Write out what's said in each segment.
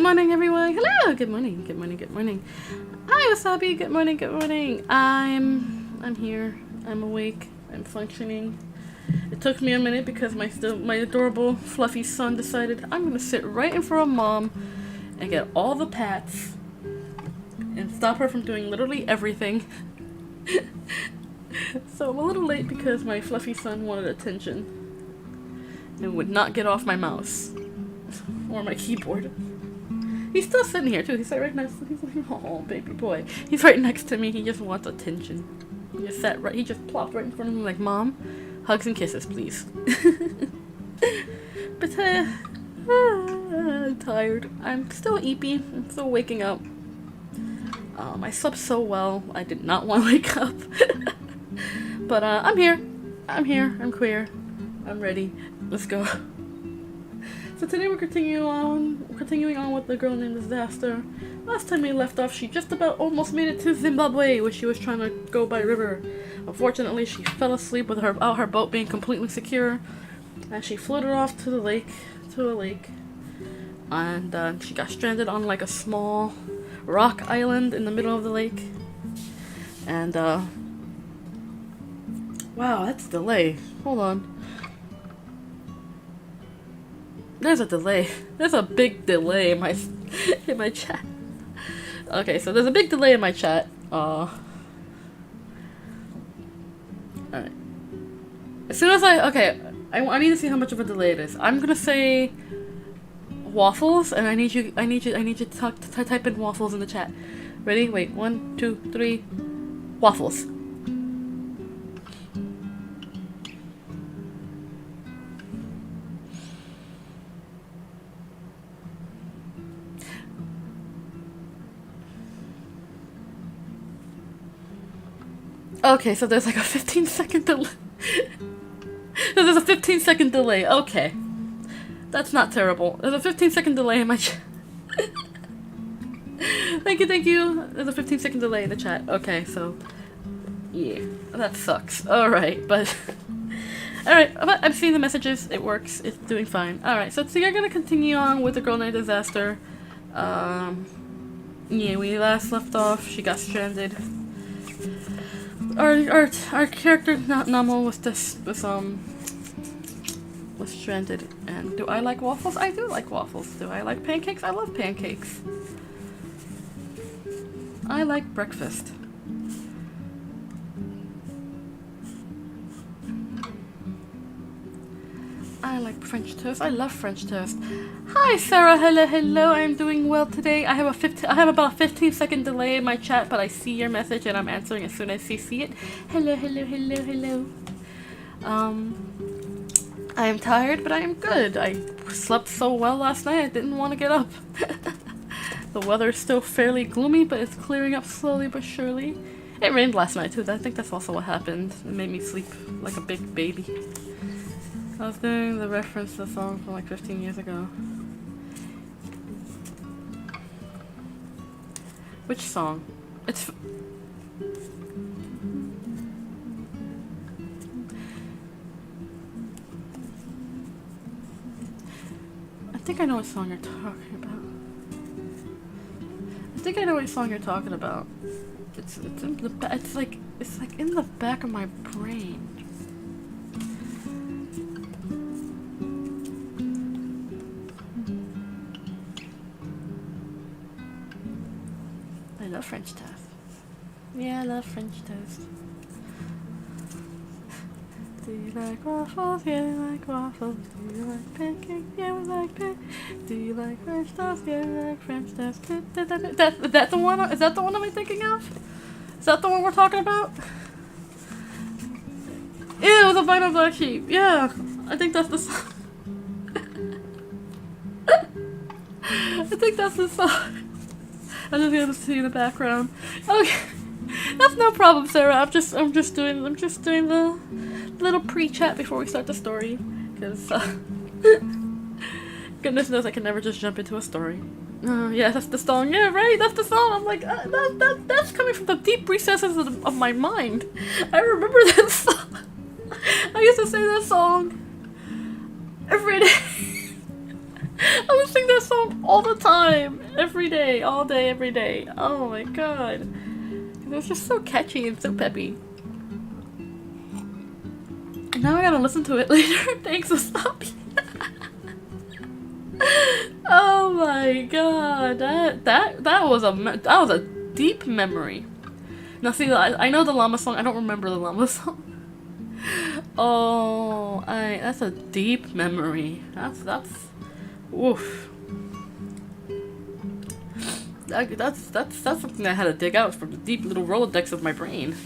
morning, everyone. Hello. Good morning. Good morning. Good morning. Hi, Wasabi. Good morning. Good morning. I'm here. I'm awake. I'm functioning. It took me a minute because my adorable fluffy son decided I'm gonna sit right in front of mom and get all the pats and stop her from doing literally everything. So I'm a little late because my fluffy son wanted attention and would not get off my mouse or my keyboard. He's still sitting here too. He's right next to me. He's like, oh, baby boy. He's right next to me. He just wants attention. He just plopped right in front of me like, Mom, hugs and kisses, please. But I'm tired. I'm still eepy. I'm still waking up. I slept so well. I did not want to wake up. But I'm here. I'm here. I'm queer. I'm ready. Let's go. So today we're continuing on with the girl named Disaster. Last time we left off, she just about almost made it to Zimbabwe, where she was trying to go by river. Unfortunately, she fell asleep without her boat being completely secure, and she floated off to a lake, and she got stranded on like a small rock island in the middle of the lake. And wow, that's a delay. Hold on. There's a delay. There's a big delay in my chat. Okay, so there's a big delay in my chat. Alright. As soon as I need to see how much of a delay it is. I'm gonna say waffles, and I need you to type in waffles in the chat. Ready? Wait, 1, 2, 3. Waffles. Okay, so there's like a 15-second delay. There's a 15-second delay. Okay. That's not terrible. There's a 15-second delay in my chat. Thank you. There's a 15-second delay in the chat. Okay, so yeah, that sucks. Alright, but alright, I'm seeing the messages. It works. It's doing fine. Alright, so you're gonna continue on with the girl named Disaster. Yeah, we last left off. She got stranded. Our character Namo was stranded. And do I like waffles? I do like waffles. Do I like pancakes? I love pancakes. I like breakfast. I like French toast. I love French toast. Hi Sarah, hello. I'm doing well today. I have about a 15-second delay in my chat, but I see your message and I'm answering as soon as you see it. Hello. I am tired, but I am good. I slept so well last night I didn't want to get up. The weather is still fairly gloomy, but it's clearing up slowly but surely. It rained last night too. I think that's also what happened. It made me sleep like a big baby. I was doing the reference to the song from like 15 years ago. Which song? It's... I think I know what song you're talking about. It's in the it's like in the back of my brain. I love French toast. Yeah, I love French toast. Do you like waffles? Yeah, we like waffles. Do you like pancakes? Yeah, we like pancakes. Do you like French toast? Yeah, we like French toast. Is that the one? Is that the one I'm thinking of? Is that the one we're talking about? Ew, the vinyl black sheep. Yeah, I think that's the song. I think that's the song. I'm just gonna see in the background. Okay, that's no problem, Sarah. I'm just doing the little pre-chat before we start the story, because goodness knows I can never just jump into a story. Yeah, that's the song. Yeah, right. That's the song. I'm like, that's coming from the deep recesses of my mind. I remember that song. I used to sing that song every day. I would sing that song song all the time, every day, all day, every day. Oh my god. It was just so catchy and so peppy. And now I gotta listen to it later. Thanks for stopping. Oh my god, that was a deep memory. Now see, I know the llama song. I don't remember the llama song. Oh, that's a deep memory. That's oof. That's something I had to dig out from the deep little Rolodex of my brain.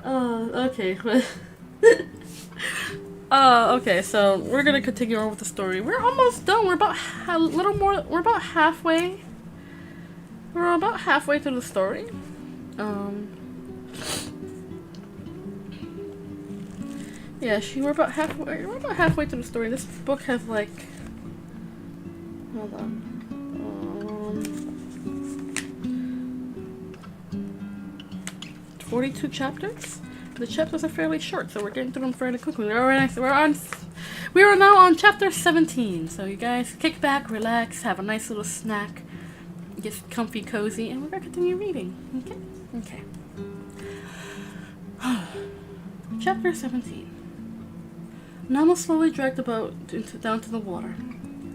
Okay. Okay, so we're gonna continue on with the story. We're almost done. We're about a little more. We're about halfway. We're about halfway through the story. Yeah, we're about halfway. We're about halfway through the story. This book has like. Hold on. 42 chapters. The chapters are fairly short, so we're getting through them fairly quickly. We are now on chapter 17. So you guys kick back, relax, have a nice little snack, get comfy, cozy, and we're gonna continue reading. Okay. Chapter 17. Nama slowly dragged the boat down to the water.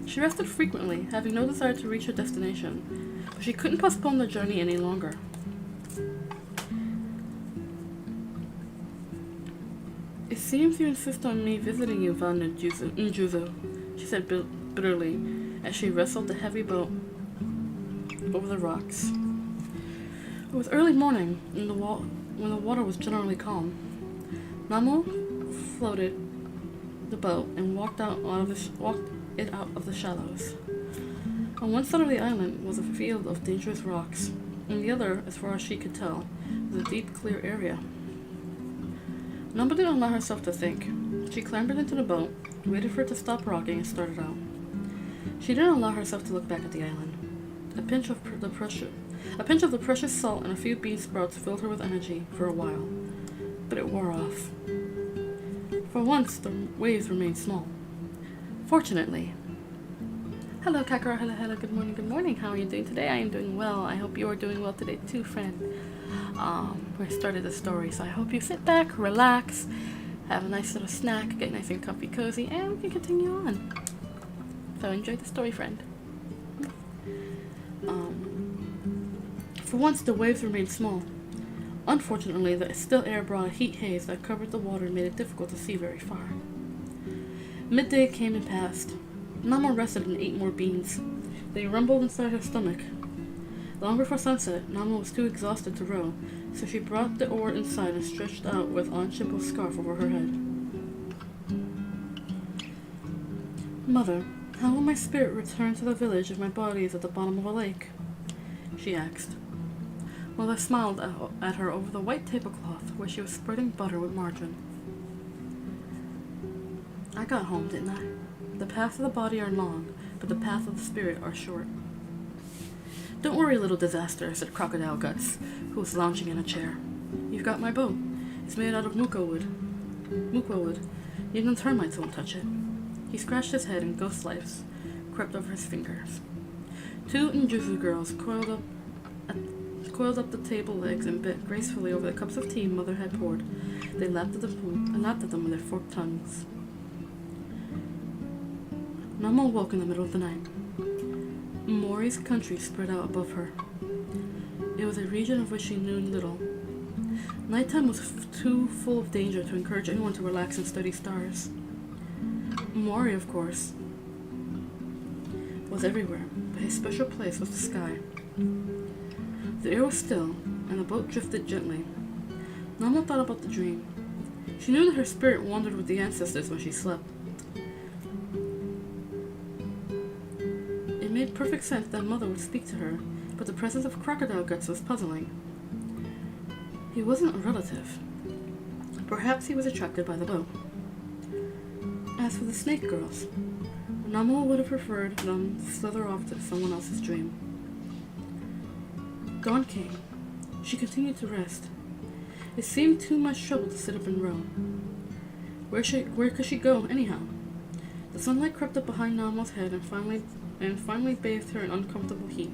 She rested frequently, having no desire to reach her destination, but she couldn't postpone the journey any longer. It seems you insist on me visiting you, Van Njuzo, she said bitterly, as she wrestled the heavy boat over the rocks. It was early morning, when the water was generally calm. Namo floated the boat and walked it out of the shallows. On one side of the island was a field of dangerous rocks, and the other, as far as she could tell, was a deep, clear area. Namo didn't allow herself to think. She clambered into the boat, waited for it to stop rocking, and started out. She didn't allow herself to look back at the island. A pinch of the precious salt and a few bean sprouts filled her with energy for a while, but it wore off. For once, the waves remained small. Fortunately. Hello, Kakara. Hello. Good morning. How are you doing today? I am doing well. I hope you are doing well today too, friend. We started the story, so I hope you sit back, relax, have a nice little snack, get nice and comfy, cozy, and we can continue on. So enjoy the story, friend. For once, the waves remained small. Unfortunately, the still air brought a heat haze that covered the water and made it difficult to see very far. Midday came and passed. Nama rested and ate more beans. They rumbled inside her stomach. Long before sunset, Nama was too exhausted to row, so she brought the oar inside and stretched out with Aunt Chimple's scarf over her head. Mother, how will my spirit return to the village if my body is at the bottom of a lake? She asked. Mother smiled at her over the white tablecloth where she was spreading butter with margarine. I got home, didn't I? The paths of the body are long, but the paths of the spirit are short. Don't worry, little disaster, said Crocodile Guts, who was lounging in a chair. You've got my bow. It's made out of muko wood. Even termites won't touch it. He scratched his head and ghost lights crept over his fingers. Two Njuzu girls coiled up the table legs and bent gracefully over the cups of tea Mother had poured. They lapped at them with their forked tongues. Nama woke in the middle of the night. Mori's country spread out above her. It was a region of which she knew little. Nighttime was too full of danger to encourage anyone to relax and study stars. Mori, of course, was everywhere, but his special place was the sky. The air was still, and the boat drifted gently. Nama thought about the dream. She knew that her spirit wandered with the ancestors when she slept. It made perfect sense that Mother would speak to her, but the presence of Crocodile Guts was puzzling. He wasn't a relative. Perhaps he was attracted by the boat. As for the snake girls, Nama would have preferred them to slither off to someone else's dream. Dawn came. She continued to rest. It seemed too much trouble to sit up and row. Where could she go, anyhow? The sunlight crept up behind Namo's head and finally bathed her in uncomfortable heat.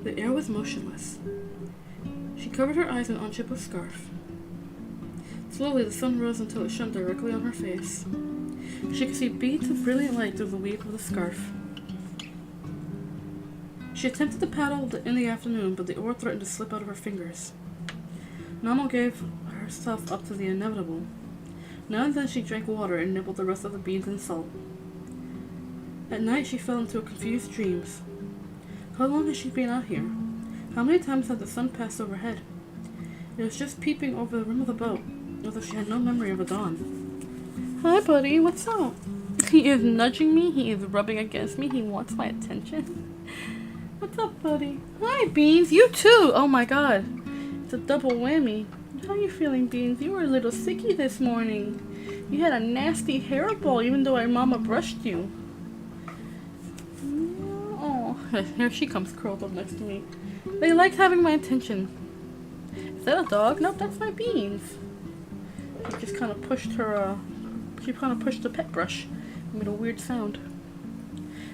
The air was motionless. She covered her eyes with an unshaped scarf. Slowly, the sun rose until it shone directly on her face. She could see beads of brilliant light through the weave of the scarf. She attempted to paddle in the afternoon, but the oar threatened to slip out of her fingers. Namo gave herself up to the inevitable. Now and then she drank water and nibbled the rest of the beans and salt. At night she fell into confused dreams. How long has she been out here? How many times had the sun passed overhead? It was just peeping over the rim of the boat, although she had no memory of a dawn. Hi, buddy, what's up? He is nudging me, he is rubbing against me, he wants my attention. What's up, buddy? Hi, Beans, you too! Oh my god, it's a double whammy. How you feeling, Beans? You were a little sicky this morning. You had a nasty hairball even though our mama brushed you. Oh, here she comes curled up next to me. They like having my attention. Is that a dog? Nope, that's my Beans. She just kind of pushed her, pushed the pet brush. It made a weird sound.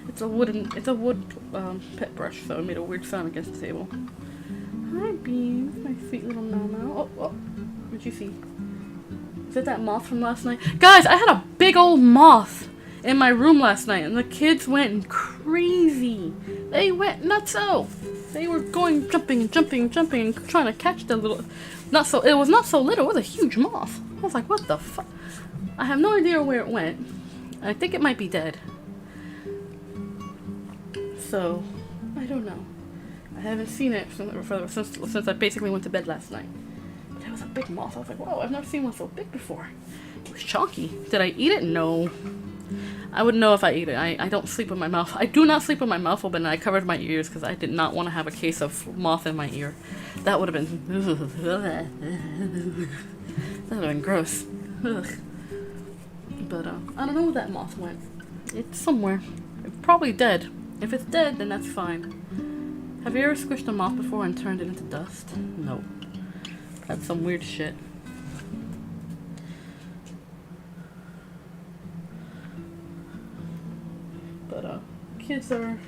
It's a wood pet brush, so it made a weird sound against the table. Hi, Beans, my sweet little Nana. Oh, what'd you see? Is that moth from last night? Guys, I had a big old moth in my room last night, and the kids went crazy. They went nutso. They were going jumping, and trying to catch the little. It was not so little. It was a huge moth. I was like, what the fuck? I have no idea where it went. I think it might be dead. So, I don't know. I haven't seen it since I basically went to bed last night. But it was a big moth. I was like, whoa, I've never seen one so big before. It was chunky. Did I eat it? No. I wouldn't know if I eat it. I don't sleep with my mouth. I do not sleep with my mouth open, and I covered my ears because I did not want to have a case of moth in my ear. That would have been gross. Ugh. But I don't know where that moth went. It's somewhere. It's probably dead. If it's dead, then that's fine. Have you ever squished a moth before and turned it into dust? No. That's some weird shit. But kids are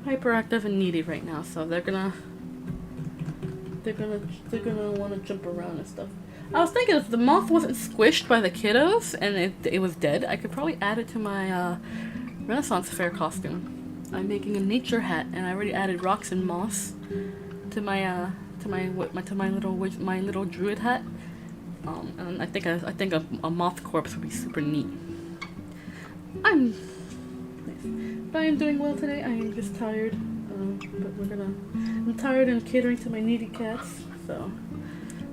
hyperactive and needy right now, so they're gonna want to jump around and stuff. I was thinking if the moth wasn't squished by the kiddos and it was dead, I could probably add it to my Renaissance Fair costume. I'm making a nature hat, and I already added rocks and moss to my little druid hat. And I think a moth corpse would be super neat. But I am doing well today. I am just tired. But I'm tired and catering to my needy cats. So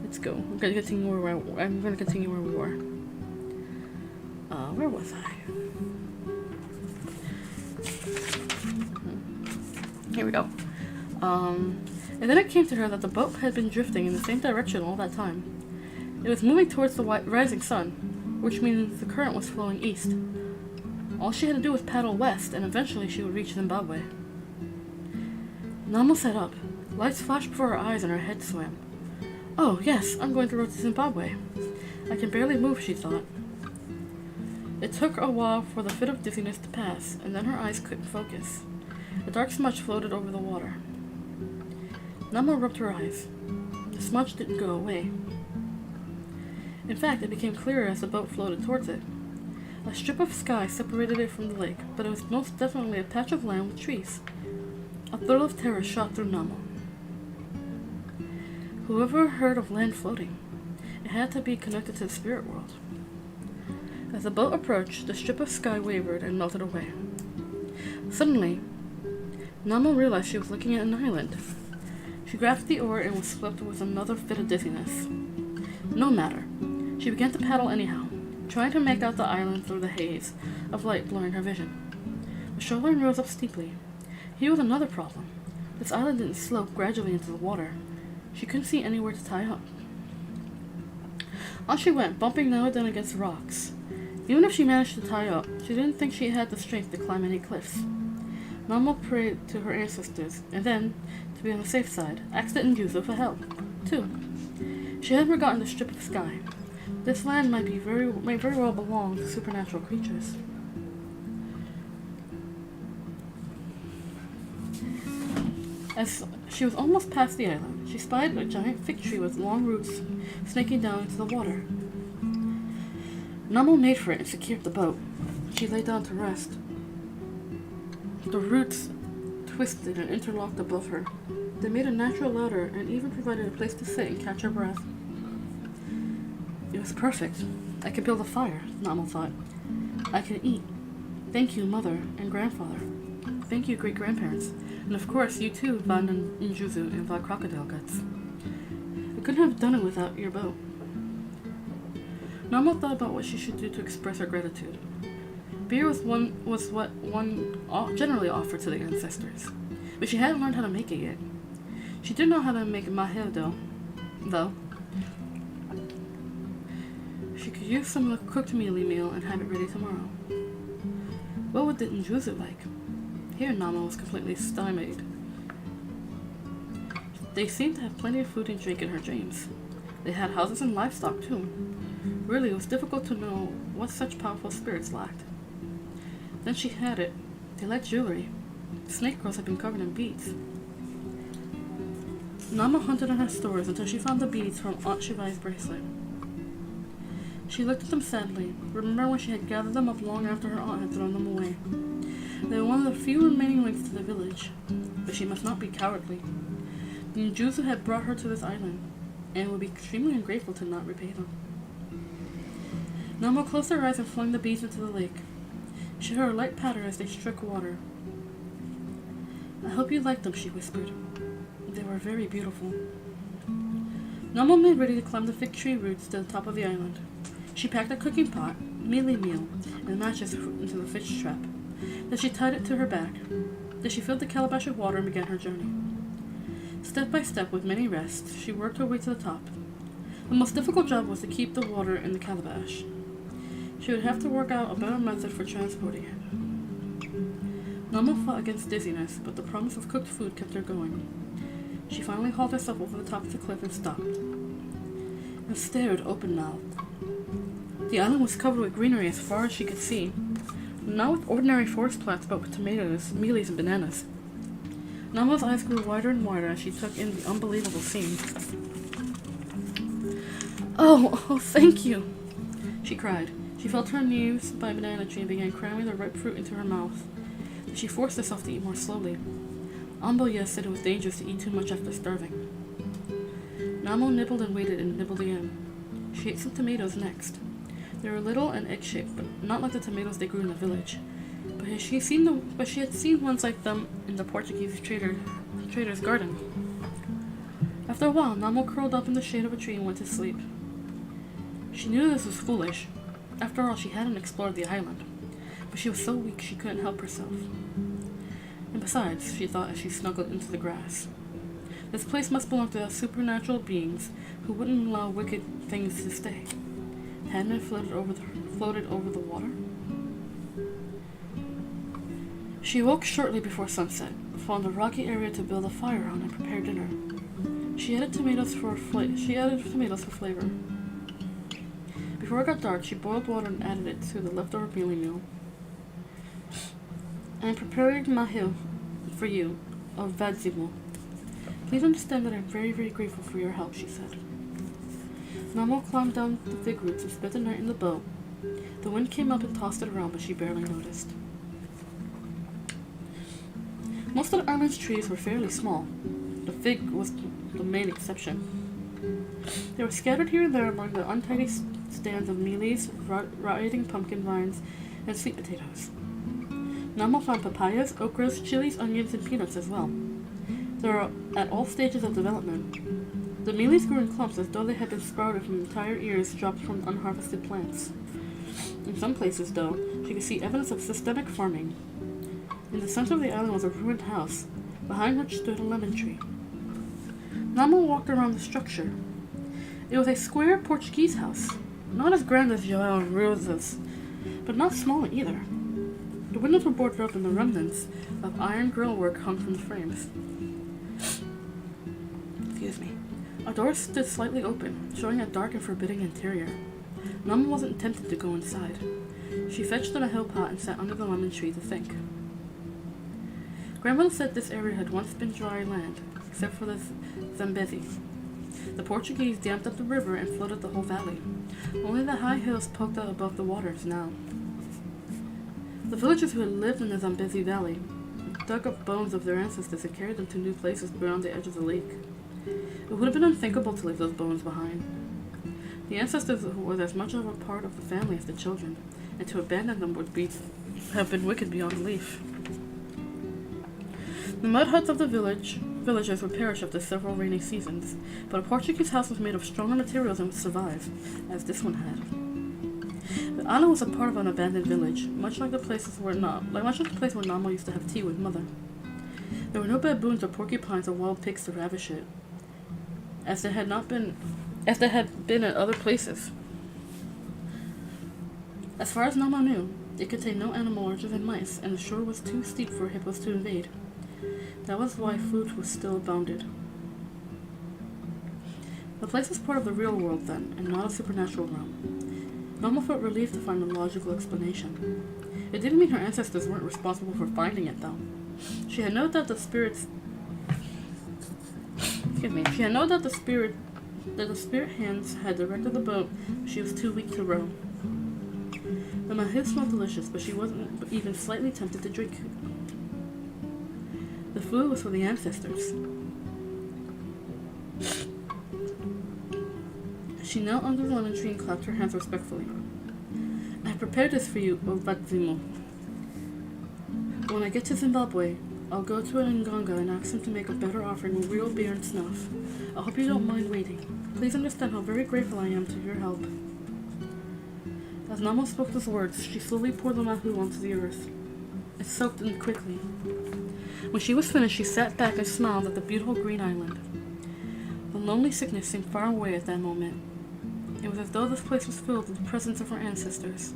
let's go. I'm gonna continue where we were. Where was I? Here we go. And then it came to her that the boat had been drifting in the same direction all that time. It was moving towards the rising sun, which means the current was flowing east. All she had to do was paddle west, and eventually she would reach Zimbabwe. Namo sat up. Lights flashed before her eyes and her head swam. Oh, yes, I'm going to row to Zimbabwe. I can barely move, she thought. It took a while for the fit of dizziness to pass, and then her eyes couldn't focus. A dark smudge floated over the water. Namo rubbed her eyes. The smudge didn't go away. In fact, it became clearer as the boat floated towards it. A strip of sky separated it from the lake, but it was most definitely a patch of land with trees. A thrill of terror shot through Namo. Whoever heard of land floating? It had to be connected to the spirit world. As the boat approached, the strip of sky wavered and melted away. Suddenly, Namo realized she was looking at an island. She grasped the oar and was swept with another fit of dizziness. No matter. She began to paddle anyhow, trying to make out the island through the haze of light blurring her vision. The shoreline rose up steeply. Here was another problem. This island didn't slope gradually into the water. She couldn't see anywhere to tie up. On she went, bumping now and then against rocks. Even if she managed to tie up, she didn't think she had the strength to climb any cliffs. Namo prayed to her ancestors, and then, to be on the safe side, asked the Njuzo for help, too. She hadn't forgotten the strip of sky. This land might very well belong to supernatural creatures. As she was almost past the island, she spied a giant fig tree with long roots snaking down into the water. Namo made for it and secured the boat. She lay down to rest. The roots twisted and interlocked above her. They made a natural ladder and even provided a place to sit and catch her breath. It was perfect. I could build a fire, Namo thought. I could eat. Thank you, mother and grandfather. Thank you, great-grandparents. And of course, you too, Van and Injuzu and Va Crocodile Guts. I couldn't have done it without your boat. Namo thought about what she should do to express her gratitude. Beer was what one generally offered to the ancestors, but she hadn't learned how to make it yet. She did know how to make mahel though. She could use some of the cooked mealy meal and have it ready tomorrow. What would the Njuzu like? Here Namo was completely stymied. They seemed to have plenty of food and drink in her dreams. They had houses and livestock too. Really, it was difficult to know what such powerful spirits lacked. Then she had it. They liked jewelry. Snake girls had been covered in beads. Namo hunted in her stores until she found the beads from Aunt Shivai's bracelet. She looked at them sadly, remembering when she had gathered them up long after her aunt had thrown them away. They were one of the few remaining links to the village, but she must not be cowardly. The Njuzu had brought her to this island, and would be extremely ungrateful to not repay them. Namo closed her eyes and flung the beads into the lake. She heard a light patter as they struck water. I hope you liked them, she whispered. They were very beautiful. Namo made ready to climb the fig tree roots to the top of the island. She packed a cooking pot, mealy meal, and matches into the fish trap. Then she tied it to her back. Then she filled the calabash with water and began her journey. Step by step, with many rests, she worked her way to the top. The most difficult job was to keep the water in the calabash. She would have to work out a better method for transporting it. Namo fought against dizziness, but the promise of cooked food kept her going. She finally hauled herself over the top of the cliff and stopped, and stared open-mouthed. The island was covered with greenery as far as she could see, not with ordinary forest plants, but with tomatoes, mealies, and bananas. Namo's eyes grew wider and wider as she took in the unbelievable scene. Oh, thank you, she cried. She fell to her knees by a banana tree and began cramming the ripe fruit into her mouth. She forced herself to eat more slowly. Amboya said it was dangerous to eat too much after starving. Namo nibbled and waited and nibbled again. She ate some tomatoes next. They were little and egg-shaped, but not like the tomatoes they grew in the village. But she had seen ones like them in the Portuguese trader's garden. After a while, Namo curled up in the shade of a tree and went to sleep. She knew this was foolish. After all, she hadn't explored the island, but she was so weak she couldn't help herself. And besides, she thought as she snuggled into the grass, this place must belong to supernatural beings who wouldn't allow wicked things to stay. Hadn't it floated over the water? She woke shortly before sunset, found a rocky area to build a fire on, and prepared dinner. She added tomatoes for flavor. Before it got dark, she boiled water and added it to the leftover mealy meal. I am preparing mahil for you, of Vadzimo. Please understand that I am very, very grateful for your help, she said. Namo climbed down the fig roots and spent the night in the boat. The wind came up and tossed it around, but she barely noticed. Most of the island's trees were fairly small. The fig was the main exception. They were scattered here and there among the untidy stands of mealies, rotting pumpkin vines, and sweet potatoes. Namo found papayas, okras, chilies, onions, and peanuts as well. They were at all stages of development. The mealies grew in clumps as though they had been sprouted from entire ears dropped from unharvested plants. In some places, though, she could see evidence of systemic farming. In the center of the island was a ruined house, behind which stood a lemon tree. Namo walked around the structure. It was a square Portuguese house, not as grand as João Rosa's, but not small either. The windows were boarded up and the remnants of iron grillwork hung from the frames. A door stood slightly open, showing a dark and forbidding interior. Nama wasn't tempted to go inside. She fetched on a hill pot and sat under the lemon tree to think. Grandmother said this area had once been dry land, except for the Zambezi. The Portuguese dammed up the river and flooded the whole valley. Only the high hills poked out above the waters now. The villagers who had lived in the Zambezi Valley dug up bones of their ancestors and carried them to new places beyond the edge of the lake. It would have been unthinkable to leave those bones behind. The ancestors were as much of a part of the family as the children, and to abandon them would have been wicked beyond belief. The mud huts of the villagers would perish after several rainy seasons, but a Portuguese house was made of stronger materials and would survive, as this one had. The island was a part of an abandoned village, much like the place where Nama used to have tea with Mother. There were no baboons or porcupines or wild pigs to ravish it, as there had been in other places. As far as Nama knew, it contained no animal larger than mice, and the shore was too steep for hippos to invade. That was why food was still abounded. The place was part of the real world then, and not a supernatural realm. Nama felt relieved to find a logical explanation. It didn't mean her ancestors weren't responsible for finding it, though. She had no doubt that the spirit hands had directed the boat, but she was too weak to row. The mahi smelled delicious, but she wasn't even slightly tempted to drink it. The food was for the ancestors. She knelt under the lemon tree and clapped her hands respectfully. I have prepared this for you, O Vatsimo. When I get to Zimbabwe, I'll go to an Nganga and ask him to make a better offering with real beer and snuff. I hope you don't mind waiting. Please understand how very grateful I am to your help. As Nama spoke those words, she slowly poured the mahu onto the earth. It soaked in quickly. When she was finished, she sat back and smiled at the beautiful green island. The lonely sickness seemed far away at that moment. It was as though this place was filled with the presence of her ancestors.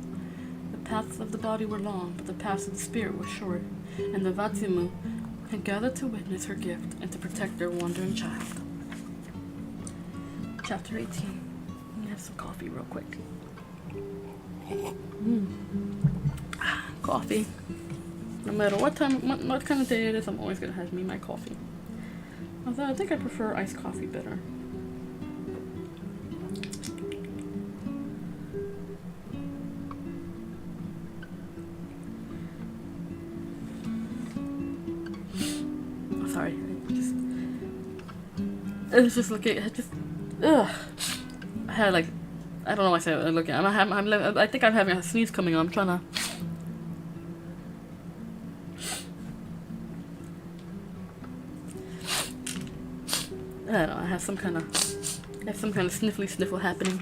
The paths of the body were long, but the paths of the spirit were short, and the Vatsimu had gathered to witness her gift and to protect their wandering child. Chapter 18. Let me have some coffee real quick. Coffee. No matter what kind of day it is, I'm always going to have me my coffee. Although I think I prefer iced coffee better. Oh, sorry. I was just looking. I had like, I don't know why I said looking. I think I'm having a sneeze coming on. I'm trying to. I don't know, I have some kind of sniffly sniffle happening.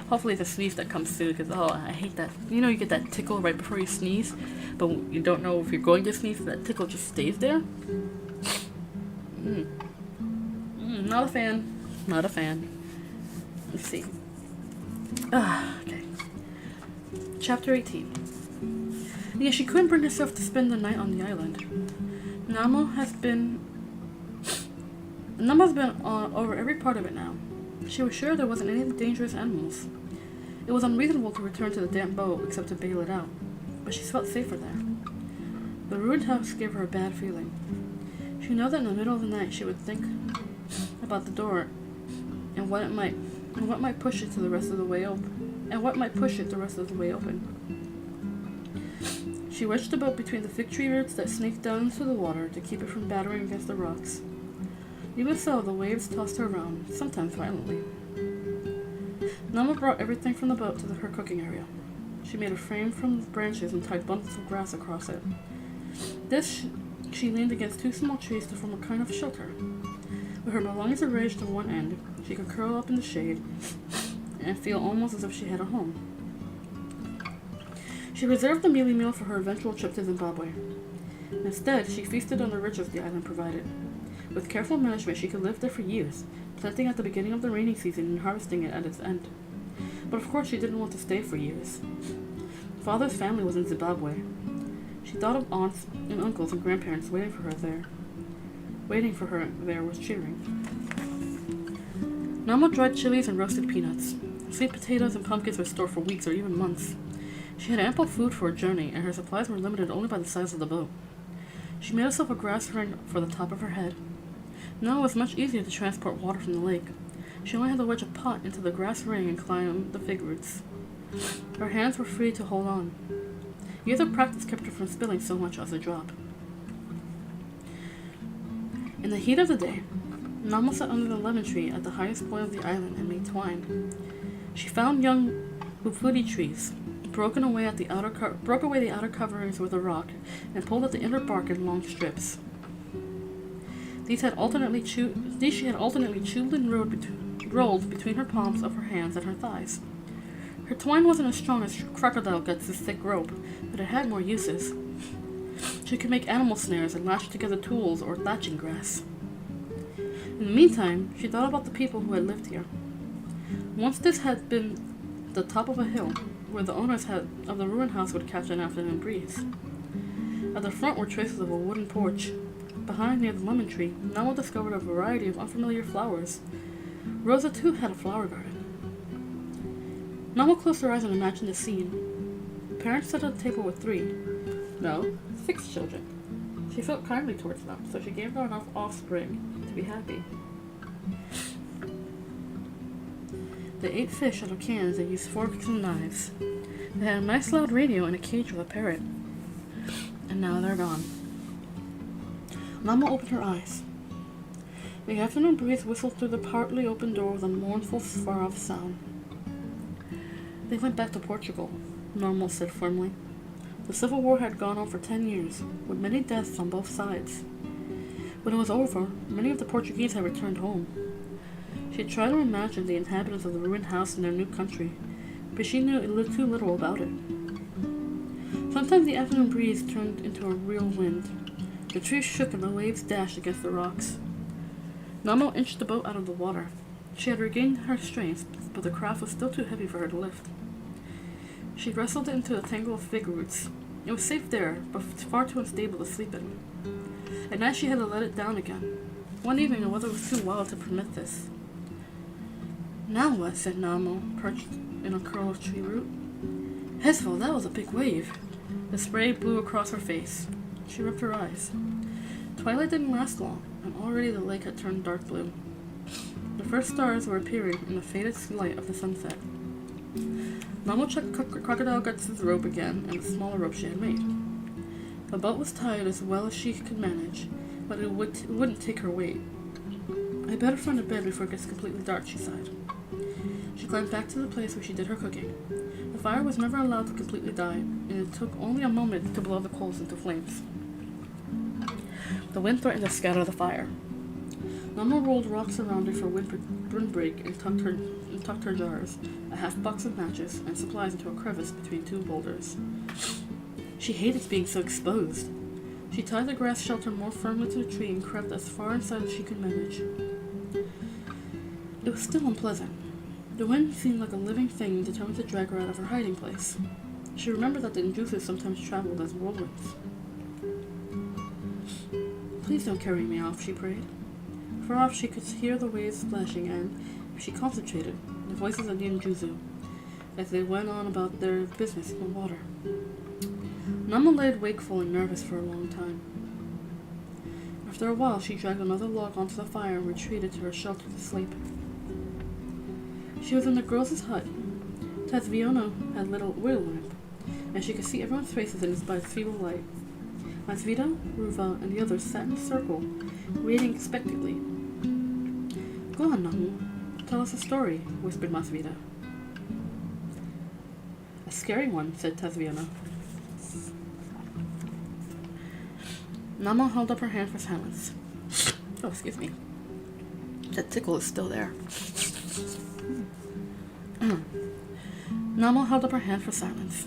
Hopefully it's a sneeze that comes through, because I hate that. You know, you get that tickle right before you sneeze, but you don't know if you're going to sneeze, that tickle just stays there. Not a fan. Not a fan. Let's see. Okay. Chapter 18. Yeah, she couldn't bring herself to spend the night on the island. Nama's been over every part of it now. She was sure there wasn't any dangerous animals. It was unreasonable to return to the damp boat except to bail it out, but she felt safer there. The ruined house gave her a bad feeling. She knew that in the middle of the night she would think about the door and what might push it the rest of the way open. She wedged the boat between the fig tree roots that snaked down into the water to keep it from battering against the rocks. Even so, the waves tossed her around, sometimes violently. Nama brought everything from the boat to her cooking area. She made a frame from branches and tied bundles of grass across it. This she leaned against two small trees to form a kind of shelter. With her belongings arranged to one end, she could curl up in the shade and feel almost as if she had a home. She reserved the mealy meal for her eventual trip to Zimbabwe. Instead, she feasted on the riches the island provided. With careful management, she could live there for years, planting at the beginning of the rainy season and harvesting it at its end. But of course she didn't want to stay for years. Father's family was in Zimbabwe. She thought of aunts and uncles and grandparents waiting for her there. Waiting for her there was cheering. Nama dried chilies and roasted peanuts. Sweet potatoes and pumpkins were stored for weeks or even months. She had ample food for a journey, and her supplies were limited only by the size of the boat. She made herself a grass ring for the top of her head. Now it was much easier to transport water from the lake. She only had to wedge a pot into the grass ring and climb the fig roots. Her hands were free to hold on. Years of practice kept her from spilling so much as a drop. In the heat of the day, Nama sat under the lemon tree at the highest point of the island and made twine. She found young ufudi trees, broke away the outer coverings with a rock, and pulled out the inner bark in long strips. These she had alternately chewed and rolled between her palms of her hands and her thighs. Her twine wasn't as strong as crocodile guts' thick rope, but it had more uses. She could make animal snares and lash together tools or thatching grass. In the meantime, she thought about the people who had lived here. Once this had been the top of a hill, where the owners of the ruined house would catch an afternoon breeze. At the front were traces of a wooden porch. Behind, near the lemon tree, Nama discovered a variety of unfamiliar flowers. Rosa, too, had a flower garden. Nama closed her eyes and imagined the scene. Parents sat at a table with 6 children. She felt kindly towards them, so she gave them enough offspring to be happy. They ate fish out of cans and used forks and knives. They had a nice loud radio and a cage with a parrot. And now they're gone. Nama opened her eyes. The afternoon breeze whistled through the partly open door with a mournful, far-off sound. They went back to Portugal, Normal said firmly. The Civil War had gone on for 10 years, with many deaths on both sides. When it was over, many of the Portuguese had returned home. She had tried to imagine the inhabitants of the ruined house in their new country, but she knew too little about it. Sometimes the afternoon breeze turned into a real wind. The trees shook and the waves dashed against the rocks. Namo inched the boat out of the water. She had regained her strength, but the craft was still too heavy for her to lift. She wrestled it into a tangle of fig roots. It was safe there, but far too unstable to sleep in. At night she had to let it down again. One evening the weather was too wild to permit this. Now what? Said Namo, perched in a curl of tree root. Hesvel, that was a big wave. The spray blew across her face. She rubbed her eyes. Twilight didn't last long, and already the lake had turned dark blue. The first stars were appearing in the faded light of the sunset. Namo checked Crocodile Guts' rope again and the smaller rope she had made. The boat was tied as well as she could manage, but it wouldn't take her weight. I'd better find a bed before it gets completely dark, she sighed. She climbed back to the place where she did her cooking. The fire was never allowed to completely die, and it took only a moment to blow the coals into flames. The wind threatened to scatter the fire. Namo rolled rocks around it for windbreak and tucked her jars, a half box of matches, and supplies into a crevice between 2 boulders. She hated being so exposed. She tied the grass shelter more firmly to the tree and crept as far inside as she could manage. It was still unpleasant. The wind seemed like a living thing determined to drag her out of her hiding place. She remembered that the Njuthu sometimes traveled as whirlwinds. Please don't carry me off, she prayed. Far off she could hear the waves splashing and, if she concentrated, the voices of the Njuthu as they went on about their business in the water. Nama laid wakeful and nervous for a long time. After a while, she dragged another log onto the fire and retreated to her shelter to sleep. She was in the girls' hut. Tasviona had little lamp, and she could see everyone's faces in its feeble light. Masvida, Ruva, and the others sat in a circle, waiting expectantly. Go on, Namu. Tell us a story, whispered Masvida. A scary one, said Tasviona. Nama held up her hand for silence. Oh, excuse me. That tickle is still there. Nama held up her hand for silence.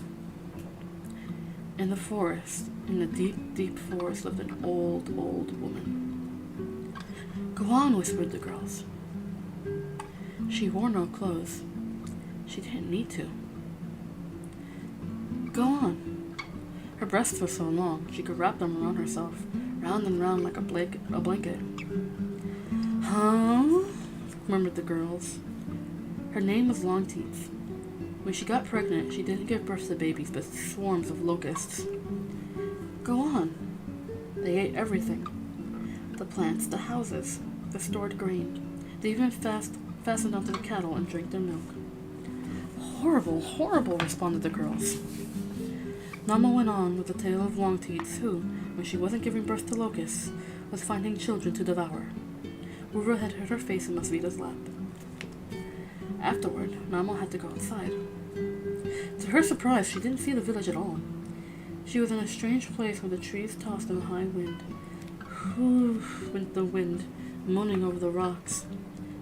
In the forest, in the deep, deep forest, lived an old, old woman. Go on, whispered the girls. She wore no clothes. She didn't need to. Go on. Her breasts were so long, she could wrap them around herself, round and round like a blanket. Huh? murmured the girls. Her name was Longteeth. When she got pregnant, she didn't give birth to babies, but swarms of locusts. Go on. They ate everything. The plants, the houses, the stored grain. They even fastened onto the cattle and drank their milk. Horrible, horrible, responded the girls. Nama went on with the tale of Longteeth, who, when she wasn't giving birth to locusts, was finding children to devour. Rura had hid her face in Masvita's lap. Afterward, Nama had to go outside. To her surprise, she didn't see the village at all. She was in a strange place where the trees tossed in a high wind. Whoof went the wind, moaning over the rocks.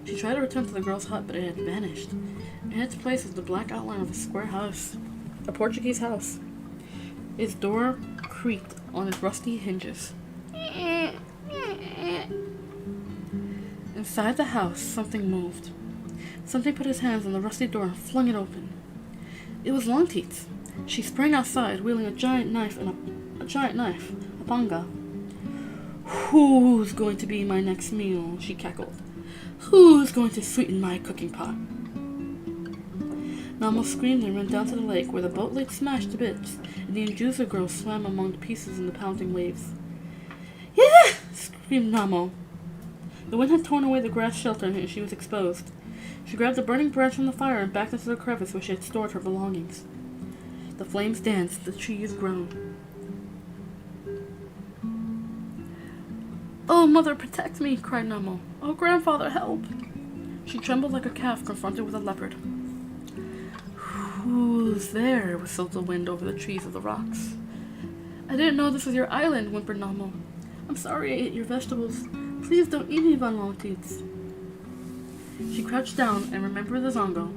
She tried to return to the girl's hut, but it had vanished. In its place was the black outline of a square house, a Portuguese house. Its door creaked on its rusty hinges. Inside the house, something moved. Something put its hands on the rusty door and flung it open. It was Longteeth. She sprang outside, wielding a giant knife, a panga. Who's going to be my next meal? She cackled. Who's going to sweeten my cooking pot? Namo screamed and ran down to the lake, where the boat lay smashed to bits, and the Injusa girl swam among the pieces in the pounding waves. Yeah! Screamed Namo. The wind had torn away the grass shelter, and she was exposed. She grabbed a burning branch from the fire and backed into the crevice where she had stored her belongings. The flames danced, the trees groaned. Oh, mother, protect me, cried Namo. Oh, grandfather, help. She trembled like a calf confronted with a leopard. Who's there? Whistled the wind over the trees of the rocks. I didn't know this was your island, whimpered Namo. I'm sorry I ate your vegetables. Please don't eat me, Van Longteeth. She crouched down and remembered the zongo,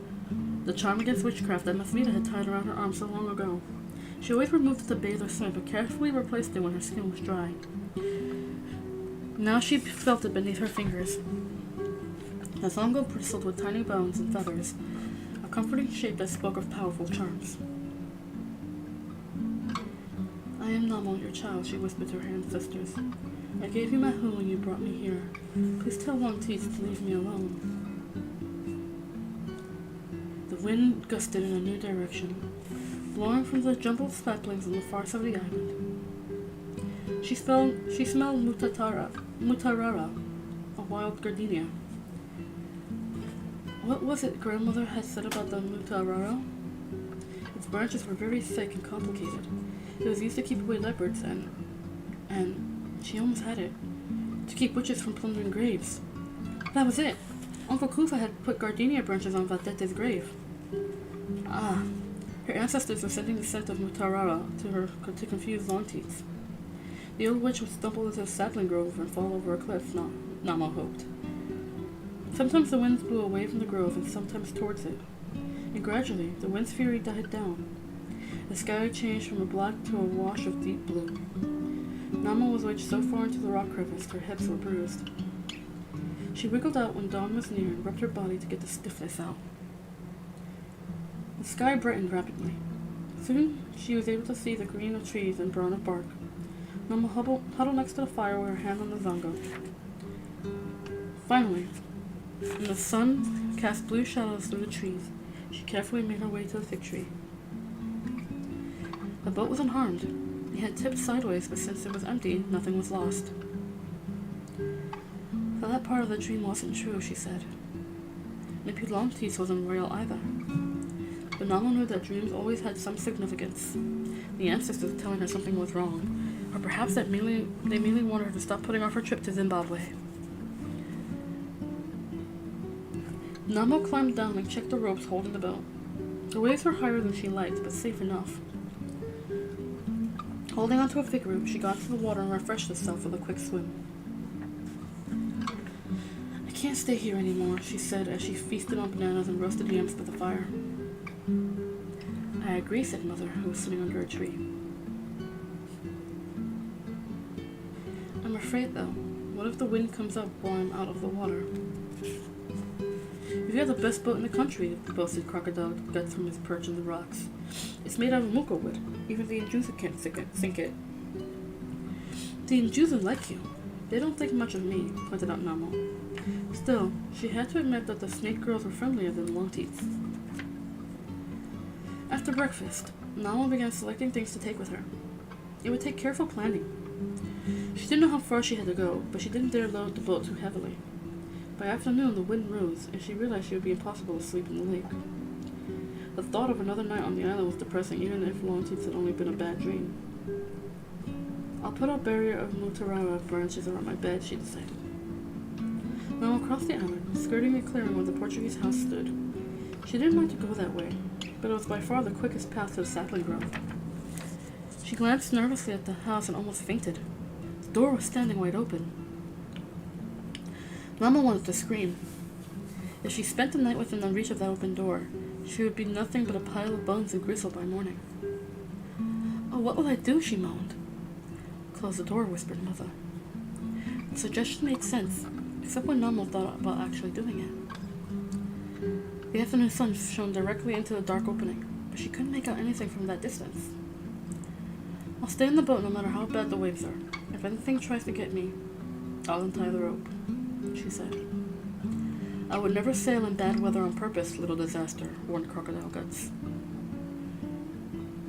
the charm against witchcraft that Masvita had tied around her arm so long ago. She always removed it to bathe or swim, but carefully replaced it when her skin was dry. Now she felt it beneath her fingers. The zongo bristled with tiny bones and feathers, a comforting shape that spoke of powerful charms. I am Namo, your child, she whispered to her ancestors. I gave you my home when you brought me here. Please tell Longteeth to leave me alone. The wind gusted in a new direction, blowing from the jumbled saplings on the far side of the island. She smelled mutarara, a wild gardenia. What was it grandmother had said about the mutarara? Its branches were very thick and complicated. It was used to keep away leopards and she almost had it, to keep witches from plundering graves. That was it. Uncle Kufa had put gardenia branches on Vatete's grave. Ah, her ancestors were sending the scent of mutarara to her to confuse Longteeth. The old witch would stumble into a sapling grove and fall over a cliff, Namo hoped. Sometimes the winds blew away from the grove and sometimes towards it, and gradually the wind's fury died down. The sky changed from a black to a wash of deep blue. Namo was wedged so far into the rock crevice her hips were bruised. She wiggled out when dawn was near and rubbed her body to get the stiffness out. The sky brightened rapidly. Soon she was able to see the green of trees and brown of bark. Namo huddled next to the fire with her hand on the zongo. Finally, when the sun cast blue shadows through the trees, she carefully made her way to the fig tree. The boat was unharmed. It had tipped sideways, but since it was empty, nothing was lost. So that part of the dream wasn't true, she said. Maybe Longteeth wasn't real either. But Namo knew that dreams always had some significance. The ancestors were telling her something was wrong, or perhaps that they merely wanted her to stop putting off her trip to Zimbabwe. Namo climbed down and checked the ropes holding the boat. The waves were higher than she liked, but safe enough. Holding onto a fig root, she got to the water and refreshed herself with a quick swim. I can't stay here anymore, she said as she feasted on bananas and roasted yams by the fire. I agree, said Mother, who was sitting under a tree. I'm afraid, though. What if the wind comes up while I'm out of the water? You have the best boat in the country, boasted Crocodile Guts from his perch in the rocks. It's made out of muka wood. Even the Injusa can't sink it. The Injusa like you. They don't think much of me, pointed out Namo. Still, she had to admit that the snake girls were friendlier than Longteeth. After breakfast, Namo began selecting things to take with her. It would take careful planning. She didn't know how far she had to go, but she didn't dare load the boat too heavily. By afternoon, the wind rose, and she realized it would be impossible to sleep in the lake. The thought of another night on the island was depressing, even if Longteeth had only been a bad dream. I'll put a barrier of Mutarara branches around my bed, she decided. Now across the island, skirting a clearing where the Portuguese house stood. She didn't like to go that way, but it was by far the quickest path to the sapling grove. She glanced nervously at the house and almost fainted. The door was standing wide open. Mama wanted to scream. If she spent the night within the reach of that open door, she would be nothing but a pile of bones and gristle by morning. "Oh, what will I do?" she moaned. "Close the door," whispered Mother. The suggestion made sense, except when Namo thought about actually doing it. The afternoon sun shone directly into the dark opening, but she couldn't make out anything from that distance. "I'll stay in the boat no matter how bad the waves are. If anything tries to get me, I'll untie the rope," she said. "I would never sail in bad weather on purpose, little disaster," warned Crocodile Guts.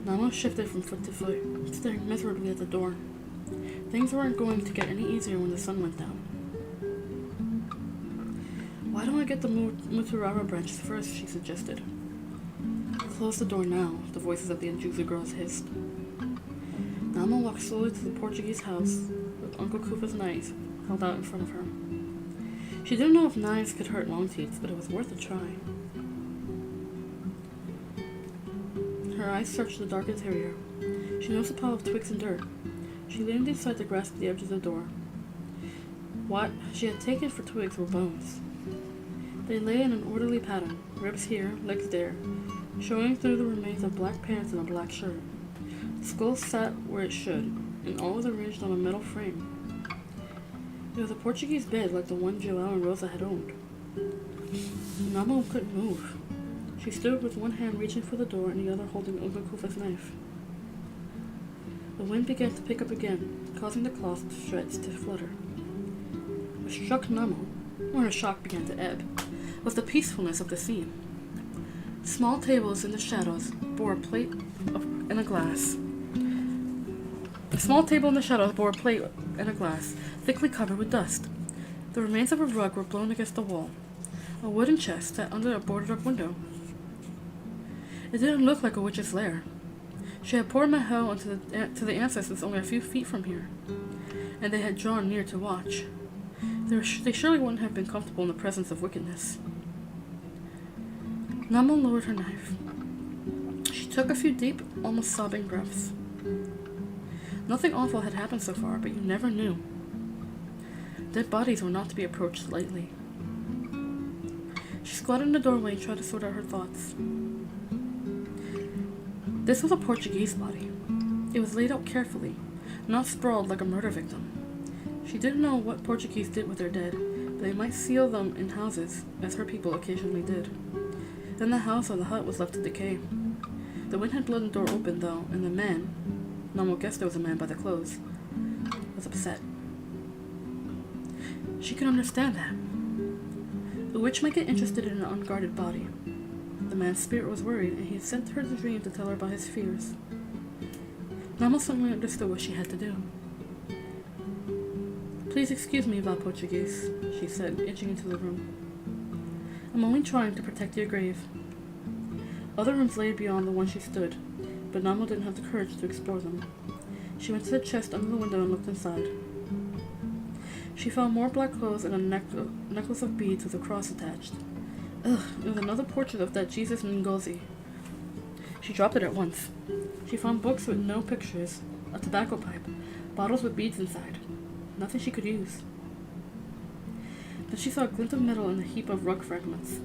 Namo shifted from foot to foot, staring miserably at the door. Things weren't going to get any easier when the sun went down. "Why don't I get the Mutarara branches first?" she suggested. "Close the door now," the voices of the Njuzu girls hissed. Namo walked slowly to the Portuguese house, with Uncle Kufa's knife held out in front of her. She didn't know if knives could hurt Longteeth, but it was worth a try. Her eyes searched the dark interior. She noticed a pile of twigs and dirt. She leaned inside to grasp the edge of the door. What she had taken for twigs were bones. They lay in an orderly pattern, ribs here, legs there, showing through the remains of black pants and a black shirt. The skull sat where it should, and all was arranged on a metal frame. It was a Portuguese bed like the one João and Rosa had owned. Namo couldn't move. She stood with one hand reaching for the door and the other holding Uncle Kufa's knife. The wind began to pick up again, causing the cloth shreds to flutter. What struck Namo, when her shock began to ebb, was the peacefulness of the scene. Small tables in the shadows bore a plate and a glass. A small table in the shadows bore a plate and a glass, thickly covered with dust. The remains of a rug were blown against the wall. A wooden chest sat under a boarded-up window. It didn't look like a witch's lair. She had poured Mahel to the ancestors only a few feet from here, and they had drawn near to watch. They surely wouldn't have been comfortable in the presence of wickedness. Namo lowered her knife. She took a few deep, almost sobbing breaths. Nothing awful had happened so far, but you never knew. Dead bodies were not to be approached lightly. She squatted in the doorway and tried to sort out her thoughts. This was a Portuguese body. It was laid out carefully, not sprawled like a murder victim. She didn't know what Portuguese did with their dead, but they might seal them in houses, as her people occasionally did. Then the house or the hut was left to decay. The wind had blown the door open, though, and the man, Namo guessed there was a man by the clothes, was upset. She could understand that. The witch might get interested in an unguarded body. The man's spirit was worried, and he had sent her the dream to tell her about his fears. Namo suddenly understood what she had to do. "Please excuse me, Va Portuguese," she said, inching into the room. "I'm only trying to protect your grave." Other rooms lay beyond the one she stood, but Namo didn't have the courage to explore them. She went to the chest under the window and looked inside. She found more black clothes and a necklace of beads with a cross attached. Ugh, it was another portrait of that Jesus Ngozi. She dropped it at once. She found books with no pictures, a tobacco pipe, bottles with beads inside. Nothing she could use. Then she saw a glint of metal in a heap of rug fragments.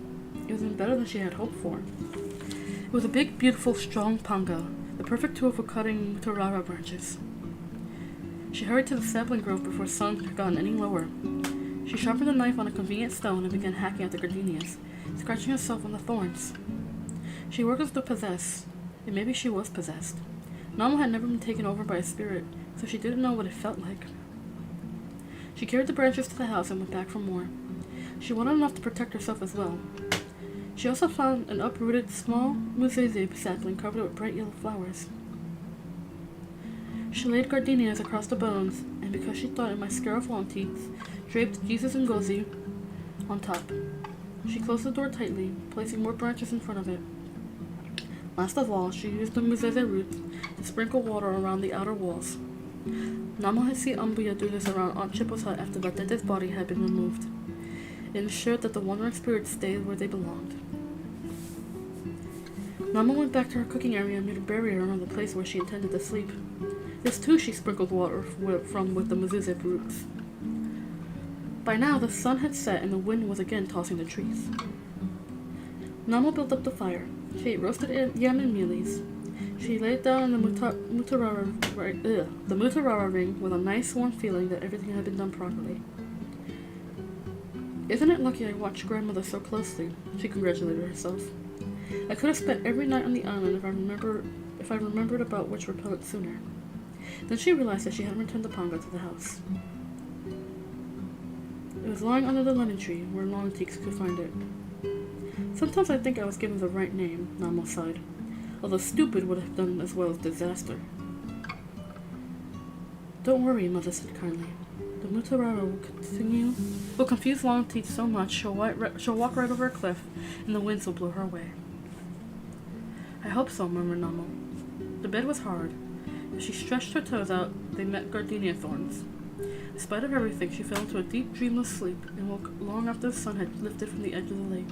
It was even better than she had hoped for. It was a big, beautiful, strong panga, the perfect tool for cutting Mutarara branches. She hurried to the sapling grove before the sun had gotten any lower. She sharpened the knife on a convenient stone and began hacking at the gardenias, scratching herself on the thorns. She worked as though possessed, and maybe she was possessed. Namo had never been taken over by a spirit, so she didn't know what it felt like. She carried the branches to the house and went back for more. She wanted enough to protect herself as well. She also found an uprooted small muzeze sapling covered with bright yellow flowers. She laid gardenias across the bones, and because she thought it might scare off long teeth, draped Jesus and Gozi on top. She closed the door tightly, placing more branches in front of it. Last of all, she used the muzeze roots to sprinkle water around the outer walls. Namo had seen Ambuya do this around Aunt Chippo's hut after Latete's body had been removed. It ensured that the wandering spirits stayed where they belonged. Namo went back to her cooking area and made a barrier around the place where she intended to sleep. This too she sprinkled water with the mezuzah roots. By now the sun had set and the wind was again tossing the trees. Namo built up the fire. She ate roasted yam and mealies. She laid down in the mutarara ring with a nice warm feeling that everything had been done properly. Isn't it lucky I watched grandmother so closely? She congratulated herself. I could have spent every night on the island if I remembered about witch repellent sooner. Then she realized that she hadn't returned the panga to the house. It was lying under the lemon tree, where long teaks could find it. Sometimes I think I was given the right name, Namo sighed, although stupid would have done as well as disaster. Don't worry, Mother said kindly. The mutarara will confuse long teeth so much she'll walk right over a cliff, and the winds will blow her away. I hope so, murmured Namo. The bed was hard. As she stretched her toes out, they met gardenia thorns. In spite of everything, she fell into a deep, dreamless sleep and woke long after the sun had lifted from the edge of the lake.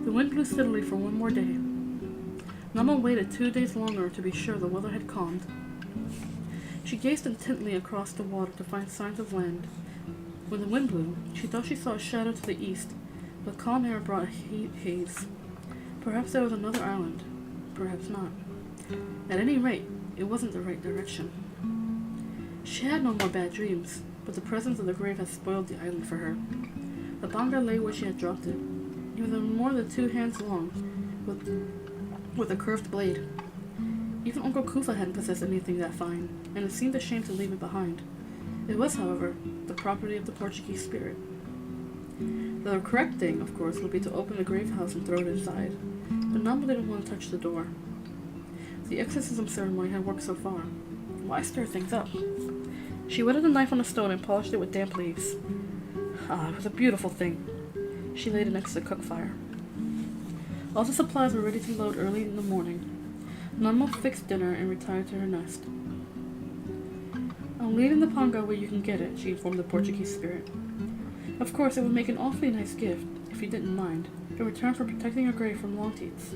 The wind blew steadily for one more day. Namo waited 2 days longer to be sure the weather had calmed. She gazed intently across the water to find signs of land. When the wind blew, she thought she saw a shadow to the east, but calm air brought a haze. Perhaps there was another island. Perhaps not. At any rate, it wasn't the right direction. She had no more bad dreams, but the presence of the grave had spoiled the island for her. The panga lay where she had dropped it. It was more than 2 hands long, with a curved blade. Even Uncle Kufa hadn't possessed anything that fine, and it seemed a shame to leave it behind. It was, however, the property of the Portuguese spirit. The correct thing, of course, would be to open the grave house and throw it inside, but Namo didn't want to touch the door. The exorcism ceremony had worked so far. Why stir things up? She wetted the knife on the stone and polished it with damp leaves. Ah, it was a beautiful thing. She laid it next to the cook fire. All the supplies were ready to load early in the morning. Namo fixed dinner and retired to her nest. I'm leaving the panga where you can get it, she informed the Portuguese spirit. Of course, it would make an awfully nice gift, if you didn't mind, in return for protecting your grave from long teeth.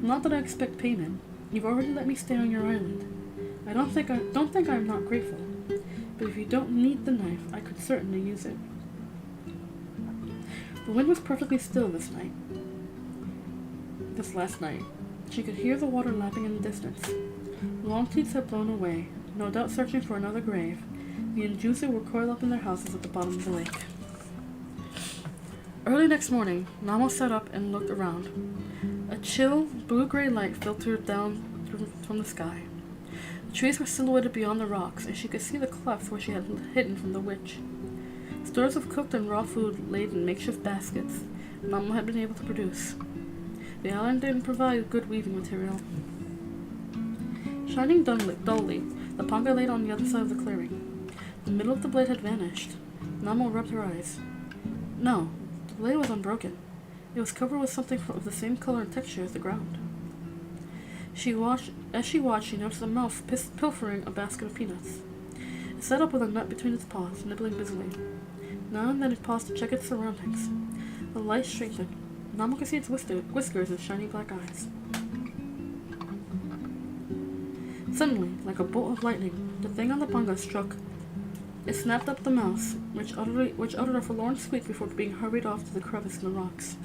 Not that I expect payment. You've already let me stay on your island. I don't think I'm not grateful, but if you don't need the knife, I could certainly use it. The wind was perfectly still this last night. She could hear the water lapping in the distance. Longteeth had blown away, no doubt searching for another grave. The Njusu were coiled up in their houses at the bottom of the lake. Early next morning, Namo sat up and looked around. A chill, blue-gray light filtered down from the sky. The trees were silhouetted beyond the rocks, and she could see the clefts where she had hidden from the witch. Stores of cooked and raw food laid in makeshift baskets, Namo had been able to produce. The island didn't provide good weaving material. Shining dully, the panga laid on the other side of the clearing. The middle of the blade had vanished. Namo rubbed her eyes. No, the blade was unbroken. It was covered with something of the same color and texture as the ground. As she watched, she noticed a mouse pilfering a basket of peanuts. It sat up with a nut between its paws, nibbling busily. Now and then it paused to check its surroundings. The light strengthened. Namo could see its whiskers and shiny black eyes. Suddenly, like a bolt of lightning, the thing on the panga struck. It snapped up the mouse, which uttered a forlorn squeak before being hurried off to the crevice in the rocks.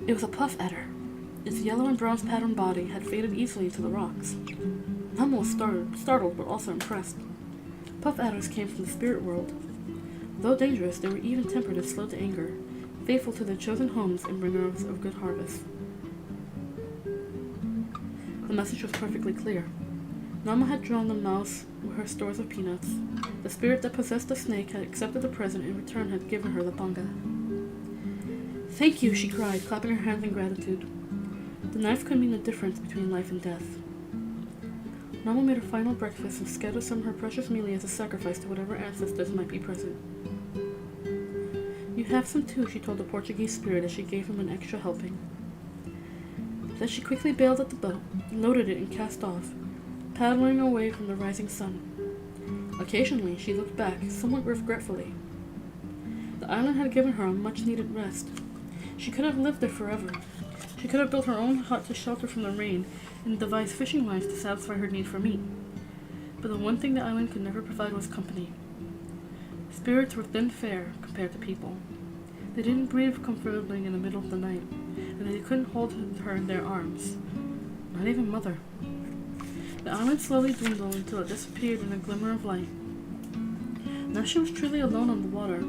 It was a puff adder. Its yellow and bronze patterned body had faded easily into the rocks. Namo was startled but also impressed. Puff adders came from the spirit world. Though dangerous, they were even-tempered and slow to anger, faithful to their chosen homes and bringers of good harvest. The message was perfectly clear. Nama had drawn the mouse with her stores of peanuts. The spirit that possessed the snake had accepted the present and in return had given her the panga. "Thank you," she cried, clapping her hands in gratitude. The knife could mean the difference between life and death. Nama made her final breakfast and scattered some of her precious mealie as a sacrifice to whatever ancestors might be present. "You have some too," she told the Portuguese spirit as she gave him an extra helping. Then she quickly bailed at the boat, loaded it, and cast off, paddling away from the rising sun. Occasionally, she looked back, somewhat regretfully. The island had given her a much-needed rest. She could have lived there forever. She could have built her own hut to shelter from the rain and devised fishing lines to satisfy her need for meat. But the one thing the island could never provide was company. Spirits were thin fare compared to people. They didn't breathe comfortably in the middle of the night, and they couldn't hold her in their arms. Not even Mother. The island slowly dwindled until it disappeared in a glimmer of light. Now she was truly alone on the water,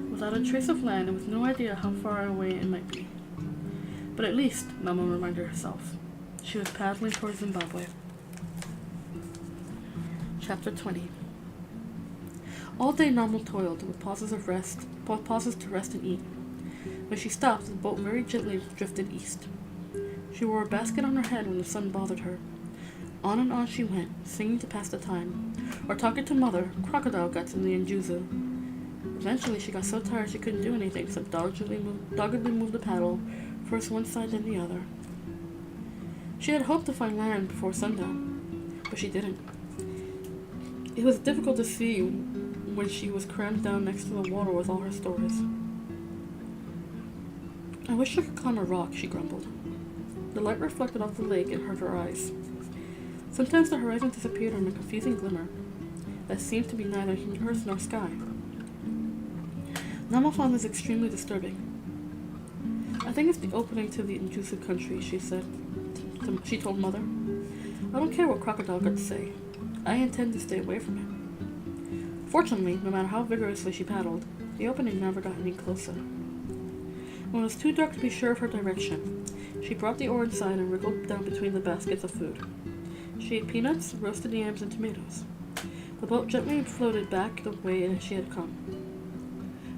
without a trace of land and with no idea how far away it might be. But at least, Mama reminded herself, she was paddling towards Zimbabwe. Chapter 20. All day Normal toiled, with pauses to rest and eat. When she stopped, the boat very gently drifted east. She wore a basket on her head when the sun bothered her. On and on she went, singing to pass the time, or talking to Mother, crocodile guts in the Njuzu. Eventually she got so tired she couldn't do anything except doggedly move the paddle, first one side then the other. She had hoped to find land before sundown, but she didn't. It was difficult to see when she was crammed down next to the water with all her stores. "I wish I could climb a rock," she grumbled. The light reflected off the lake and hurt her eyes. Sometimes the horizon disappeared in a confusing glimmer that seemed to be neither earth nor sky. Nama found this extremely disturbing. "I think it's the opening to the Njuzu country," she said. She told Mother. "I don't care what crocodile guts say. I intend to stay away from it." Fortunately, no matter how vigorously she paddled, the opening never got any closer. When it was too dark to be sure of her direction, she brought the oar inside and wriggled down between the baskets of food. She ate peanuts, roasted yams, and tomatoes. The boat gently floated back the way she had come.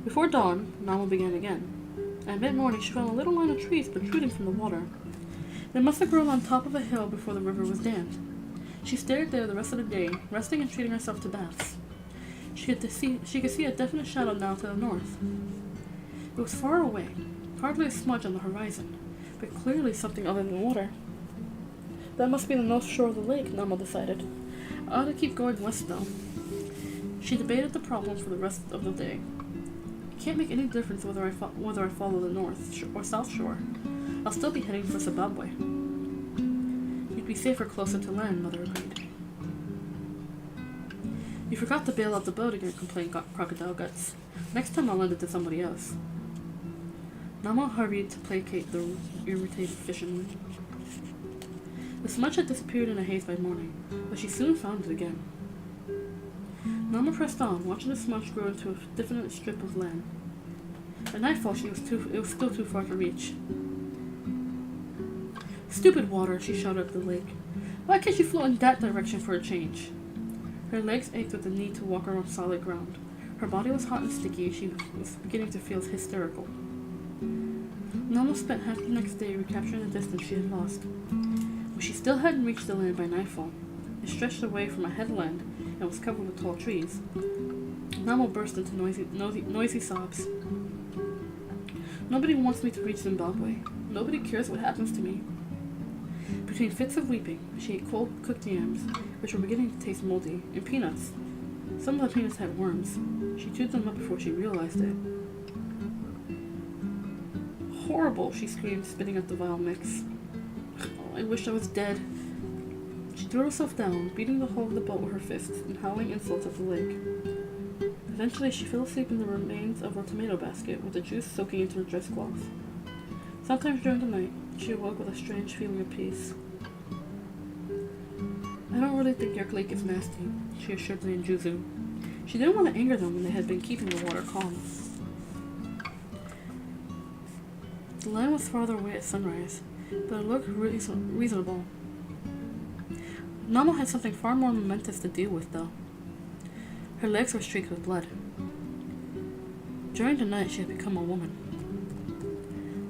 Before dawn, Nama began again. At mid-morning, she found a little line of trees protruding from the water. They must have grown on top of a hill before the river was dammed. She stayed there the rest of the day, resting and treating herself to baths. She could see a definite shadow now to the north. It was far away, hardly a smudge on the horizon, but clearly something other than water. That must be the north shore of the lake, Nama decided. I ought to keep going west, though. She debated the problem for the rest of the day. It can't make any difference whether I follow the north or south shore. I'll still be heading for Zimbabwe. You'd be safer closer to land, Mother agreed. "You forgot to bail out the boat again," complained Crocodile Guts. "Next time I'll lend it to somebody else." Nama hurried to placate the irritated fisherman. The smudge had disappeared in a haze by morning, but she soon found it again. Nama pressed on, watching the smudge grow into a definite strip of land. At nightfall, it was still too far to reach. "Stupid water," she shouted at the lake. "Why can't you float in that direction for a change?" Her legs ached with the need to walk on solid ground. Her body was hot and sticky, and she was beginning to feel hysterical. Nama spent half the next day recapturing the distance she had lost. But she still hadn't reached the land by nightfall. It stretched away from a headland and was covered with tall trees. Nama burst into noisy sobs. "Nobody wants me to reach Zimbabwe. Nobody cares what happens to me." Between fits of weeping, she ate cold cooked yams, which were beginning to taste moldy, and peanuts. Some of the peanuts had worms. She chewed them up before she realized it. "Horrible," she screamed, spitting out the vile mix. "Oh, I wish I was dead." She threw herself down, beating the hull of the boat with her fists and howling insults at the lake. Eventually, she fell asleep in the remains of her tomato basket, with the juice soaking into her dress cloth. Sometimes during the night, she awoke with a strange feeling of peace. "I don't really think your lake is nasty," she assured the Njuzu. She didn't want to anger them when they had been keeping the water calm. The land was farther away at sunrise, but it looked reasonable. Namo had something far more momentous to deal with, though. Her legs were streaked with blood. During the night, she had become a woman.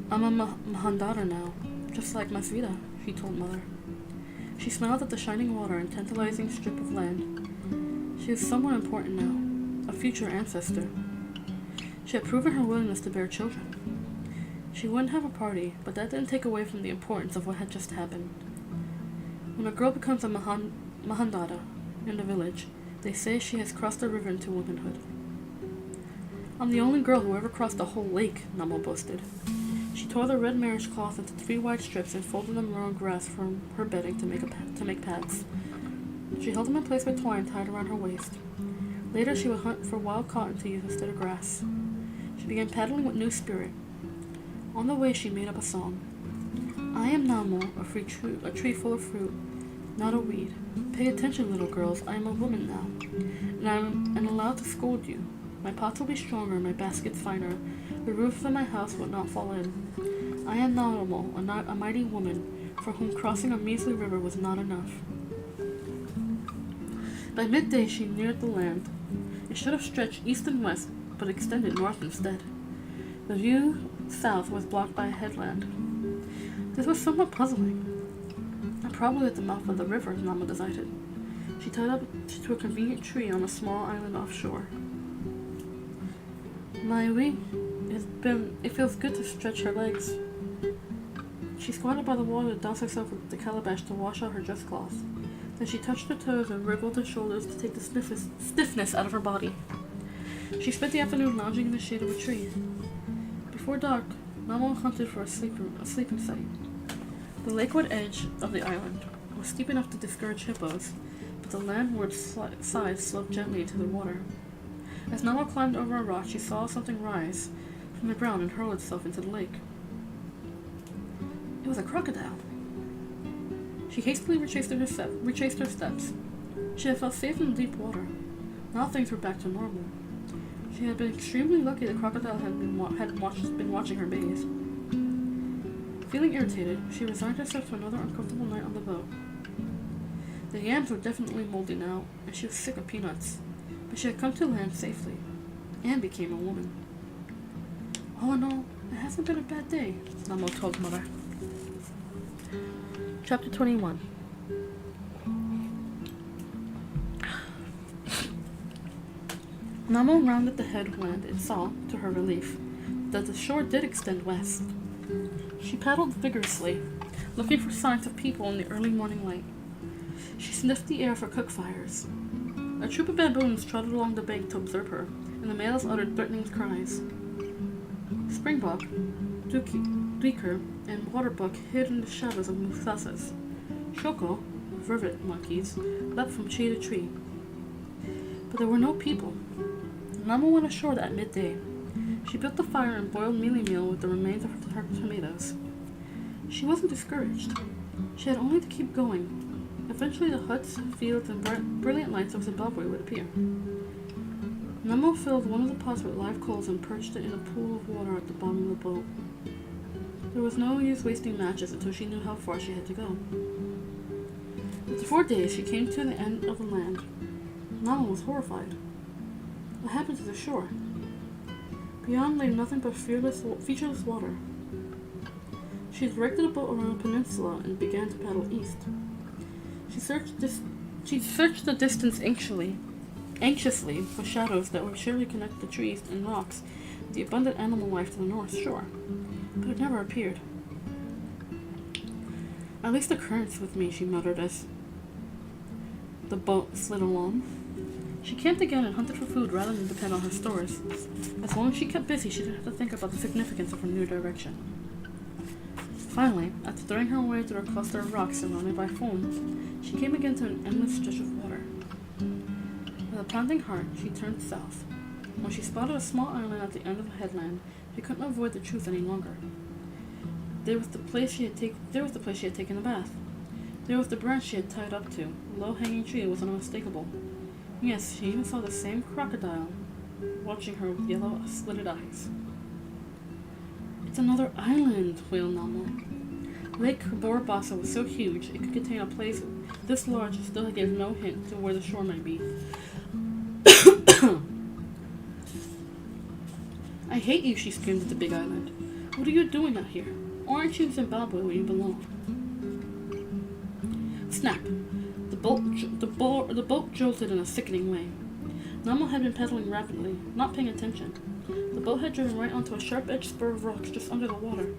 I'm a Mahandara now, just like Masvida, she told Mother. She smiled at the shining water and tantalizing strip of land. She was someone important now, a future ancestor. She had proven her willingness to bear children. She wouldn't have a party, but that didn't take away from the importance of what had just happened. When a girl becomes a Mahandara in the village, they say she has crossed the river into womanhood. I'm the only girl who ever crossed the whole lake, Namo boasted. She tore the red marriage cloth into 3 wide strips and folded them around grass from her bedding to make pads. She held them in place with twine tied around her waist. Later, she would hunt for wild cotton to use instead of grass. She began paddling with new spirit. On the way, she made up a song. I am Namo, a tree full of fruit, not a weed. Pay attention, little girls, I am a woman now, and I am allowed to scold you. My pots will be stronger, my baskets finer. The roofs of my house will not fall in. I am Namo, a mighty woman, for whom crossing a measly river was not enough. By midday, she neared the land. It should have stretched east and west, but extended north instead. The view south was blocked by a headland. This was somewhat puzzling, and probably at the mouth of the river, Namo decided. She tied up to a convenient tree on a small island offshore. My wee, it feels good to stretch her legs. She squatted by the water to douse herself with the calabash to wash out her dress cloth. Then she touched her toes and wriggled her shoulders to take the stiffness out of her body. She spent the afternoon lounging in the shade of a tree. Before dark, Namo hunted for a sleeping site. The lakeward edge of the island was steep enough to discourage hippos, but the landward side sloped gently into the water. As Namo climbed over a rock, she saw something rise from the ground and hurl itself into the lake. It was a crocodile. She hastily retraced her steps. She had felt safe in the deep water. Now things were back to normal. She had been extremely lucky the crocodile had been watching her bathe. Feeling irritated, she resigned herself to another uncomfortable night on the boat. The yams were definitely moldy now, and she was sick of peanuts, but she had come to land safely, and became a woman. All in all, it hasn't been a bad day, Namo told Mother. Chapter 21. Namo rounded the headland and saw, to her relief, that the shore did extend west. She paddled vigorously, looking for signs of people in the early morning light. She sniffed the air for cook fires. A troop of baboons trotted along the bank to observe her, and the males uttered threatening cries. Springbok, duiker, and waterbuck hid in the shadows of musasas. Shoko, vervet monkeys, leapt from tree to tree. But there were no people. Namo went ashore at midday. She built the fire and boiled mealie meal with the remains of her tomatoes. She wasn't discouraged. She had only to keep going. Eventually the huts, fields, and brilliant lights of Zimbabwe would appear. Namo filled one of the pots with live coals and perched it in a pool of water at the bottom of the boat. There was no use wasting matches until she knew how far she had to go. After 4 days, she came to the end of the land. Namo was horrified. What happened to the shore? Beyond lay nothing but featureless water. She directed a boat around a peninsula and began to paddle east. She searched the distance anxiously for shadows that would surely connect the trees and rocks with the abundant animal life to the north shore, but it never appeared. At least the current's with me, she muttered as the boat slid along. She camped again and hunted for food rather than depend on her stores. As long as she kept busy, she didn't have to think about the significance of her new direction. Finally, after throwing her way through a cluster of rocks surrounded by foam, she came again to an endless stretch of water. With a pounding heart, she turned south. When she spotted a small island at the end of the headland, she couldn't avoid the truth any longer. There was the place she had taken a bath. There was the branch she had tied up to. The low-hanging tree was unmistakable. Yes, she even saw the same crocodile watching her with yellow, slitted eyes. It's another island, wailed Namo. Lake Borabasa was so huge it could contain a place this large and still gave no hint to where the shore might be. I hate you, she screamed at the big island. What are you doing out here? Or aren't you in Zimbabwe where you belong? Snap! The boat jolted in a sickening way. Namo had been paddling rapidly, not paying attention. The boat had driven right onto a sharp-edged spur of rocks just under the water.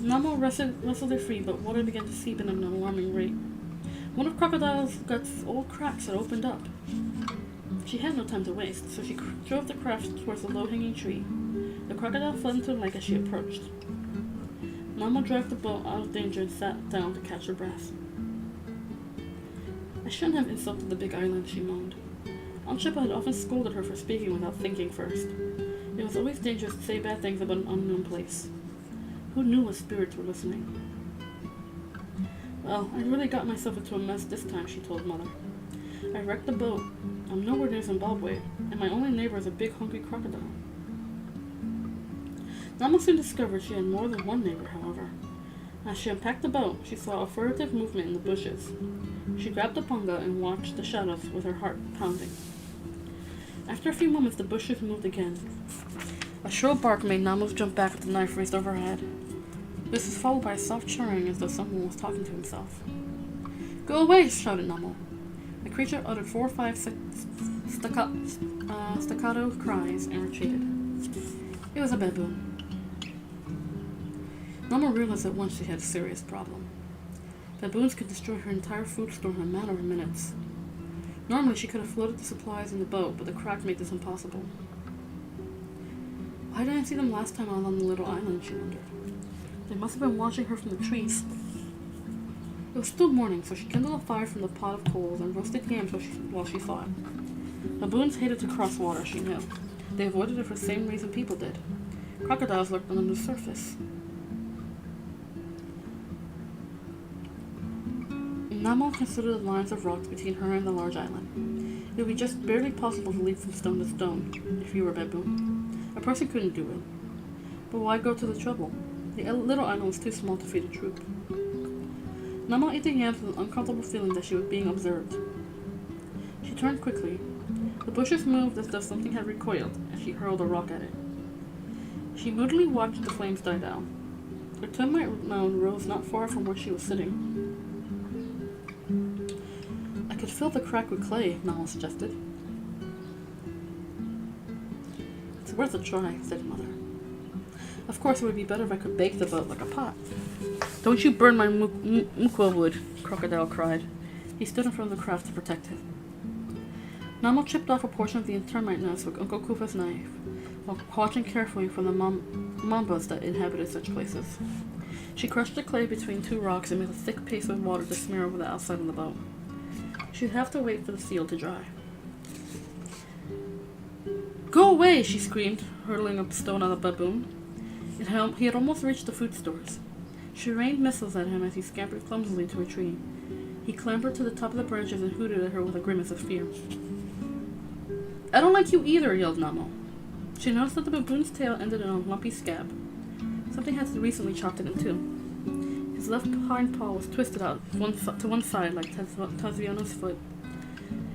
Namo wrestled her free, but water began to seep in at an alarming rate. One of Crocodile's Gut's old cracks had opened up. She had no time to waste, so she drove the craft towards a low-hanging tree. The crocodile fled into the lake as she approached. Namo dragged the boat out of danger and sat down to catch her breath. I shouldn't have insulted the big island, she moaned. Aunt Shippa had often scolded her for speaking without thinking first. It was always dangerous to say bad things about an unknown place. Who knew what spirits were listening? Well, I really got myself into a mess this time, she told Mother. I wrecked the boat. I'm nowhere near Zimbabwe, and my only neighbor is a big hungry crocodile. Namo soon discovered she had more than one neighbor, however. As she unpacked the boat, she saw a furtive movement in the bushes. She grabbed the punga and watched the shadows with her heart pounding. After a few moments, the bushes moved again. A shrill bark made Namo jump back with the knife raised over her head. This was followed by a soft churring as though someone was talking to himself. Go away! Shouted Namo. The creature uttered 4 or 5 staccato cries and retreated. It was a baboon. Namo realized at once she had a serious problem. Baboons could destroy her entire food store in a matter of minutes. Normally she could have floated the supplies in the boat, but the crack made this impossible. Why didn't I see them last time I was on the little island, she wondered. They must have been watching her from the trees. It was still morning, so she kindled a fire from the pot of coals and roasted yams while she thought. Baboons hated to cross water, she knew. They avoided it for the same reason people did. Crocodiles lurked under the surface. Namo considered the lines of rocks between her and the large island. It would be just barely possible to leap from stone to stone, if you were a baboon. A person couldn't do it. But why go to the trouble? The little island was too small to feed a troop. Namo ate the yams with an uncomfortable feeling that she was being observed. She turned quickly. The bushes moved as though something had recoiled, and she hurled a rock at it. She moodily watched the flames die down. A termite mound rose not far from where she was sitting. I could fill the crack with clay, Namo suggested. It's worth a try, said Mother. Of course, it would be better if I could bake the boat like a pot. Don't you burn my mukwa wood, Crocodile cried. He stood in front of the craft to protect him. Namo chipped off a portion of the termite nest with Uncle Kufa's knife, while watching carefully for the mambas that inhabited such places. She crushed the clay between 2 rocks and made a thick paste of water to smear over the outside of the boat. She'd have to wait for the seal to dry. Go away, she screamed, hurling a stone at the baboon. He had almost reached the food stores. She rained missiles at him as he scampered clumsily to a tree. He clambered to the top of the branches and hooted at her with a grimace of fear. I don't like you either, yelled Namo. She noticed that the baboon's tail ended in a lumpy scab. Something had recently chopped it in two. His left hind paw was twisted out to one side like Taziano's foot.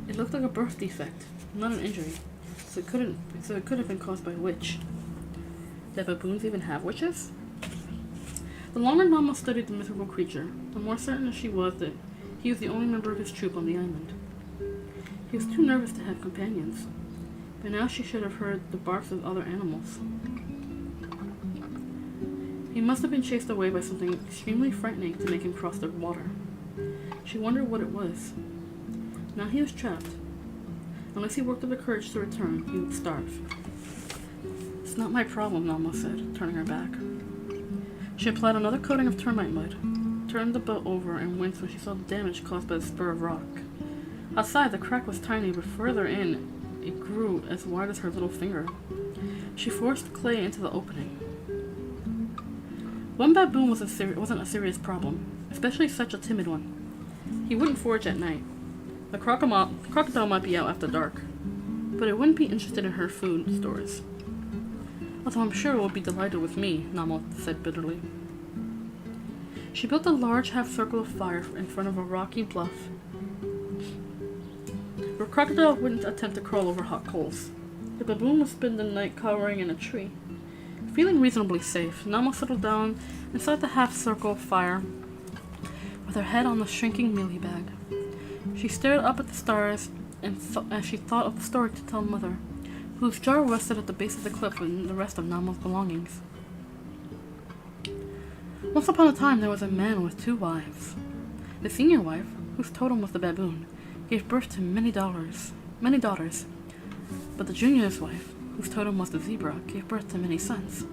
It looked like a birth defect, not an injury, so it could have been caused by a witch. Did baboons even have witches? The longer Namo studied the miserable creature, the more certain she was that he was the only member of his troop on the island. He was too nervous to have companions. By now she should have heard the barks of other animals. He must have been chased away by something extremely frightening to make him cross the water. She wondered what it was. Now he was trapped. Unless he worked up the courage to return, he would starve. It's not my problem, Namo said, turning her back. She applied another coating of termite mud, turned the boat over, and winced when she saw the damage caused by the spur of rock. Outside, the crack was tiny, but further in, it grew as wide as her little finger. She forced clay into the opening. One baboon wasn't a serious problem, especially such a timid one. He wouldn't forage at night. The crocodile might be out after dark, but it wouldn't be interested in her food stores. Although I'm sure it would be delighted with me, Namo said bitterly. She built a large half-circle of fire in front of a rocky bluff, where crocodile wouldn't attempt to crawl over hot coals. The baboon would spend the night cowering in a tree. Feeling reasonably safe, Namo settled down inside the half-circle of fire, with her head on the shrinking mealie bag. She stared up at the stars as she thought of the story to tell Mother, whose jar rested at the base of the cliff with the rest of Namo's belongings. Once upon a time, there was a man with 2 wives. The senior wife, whose totem was the baboon, gave birth to many daughters. But the junior's wife, whose totem was the zebra, gave birth to many sons.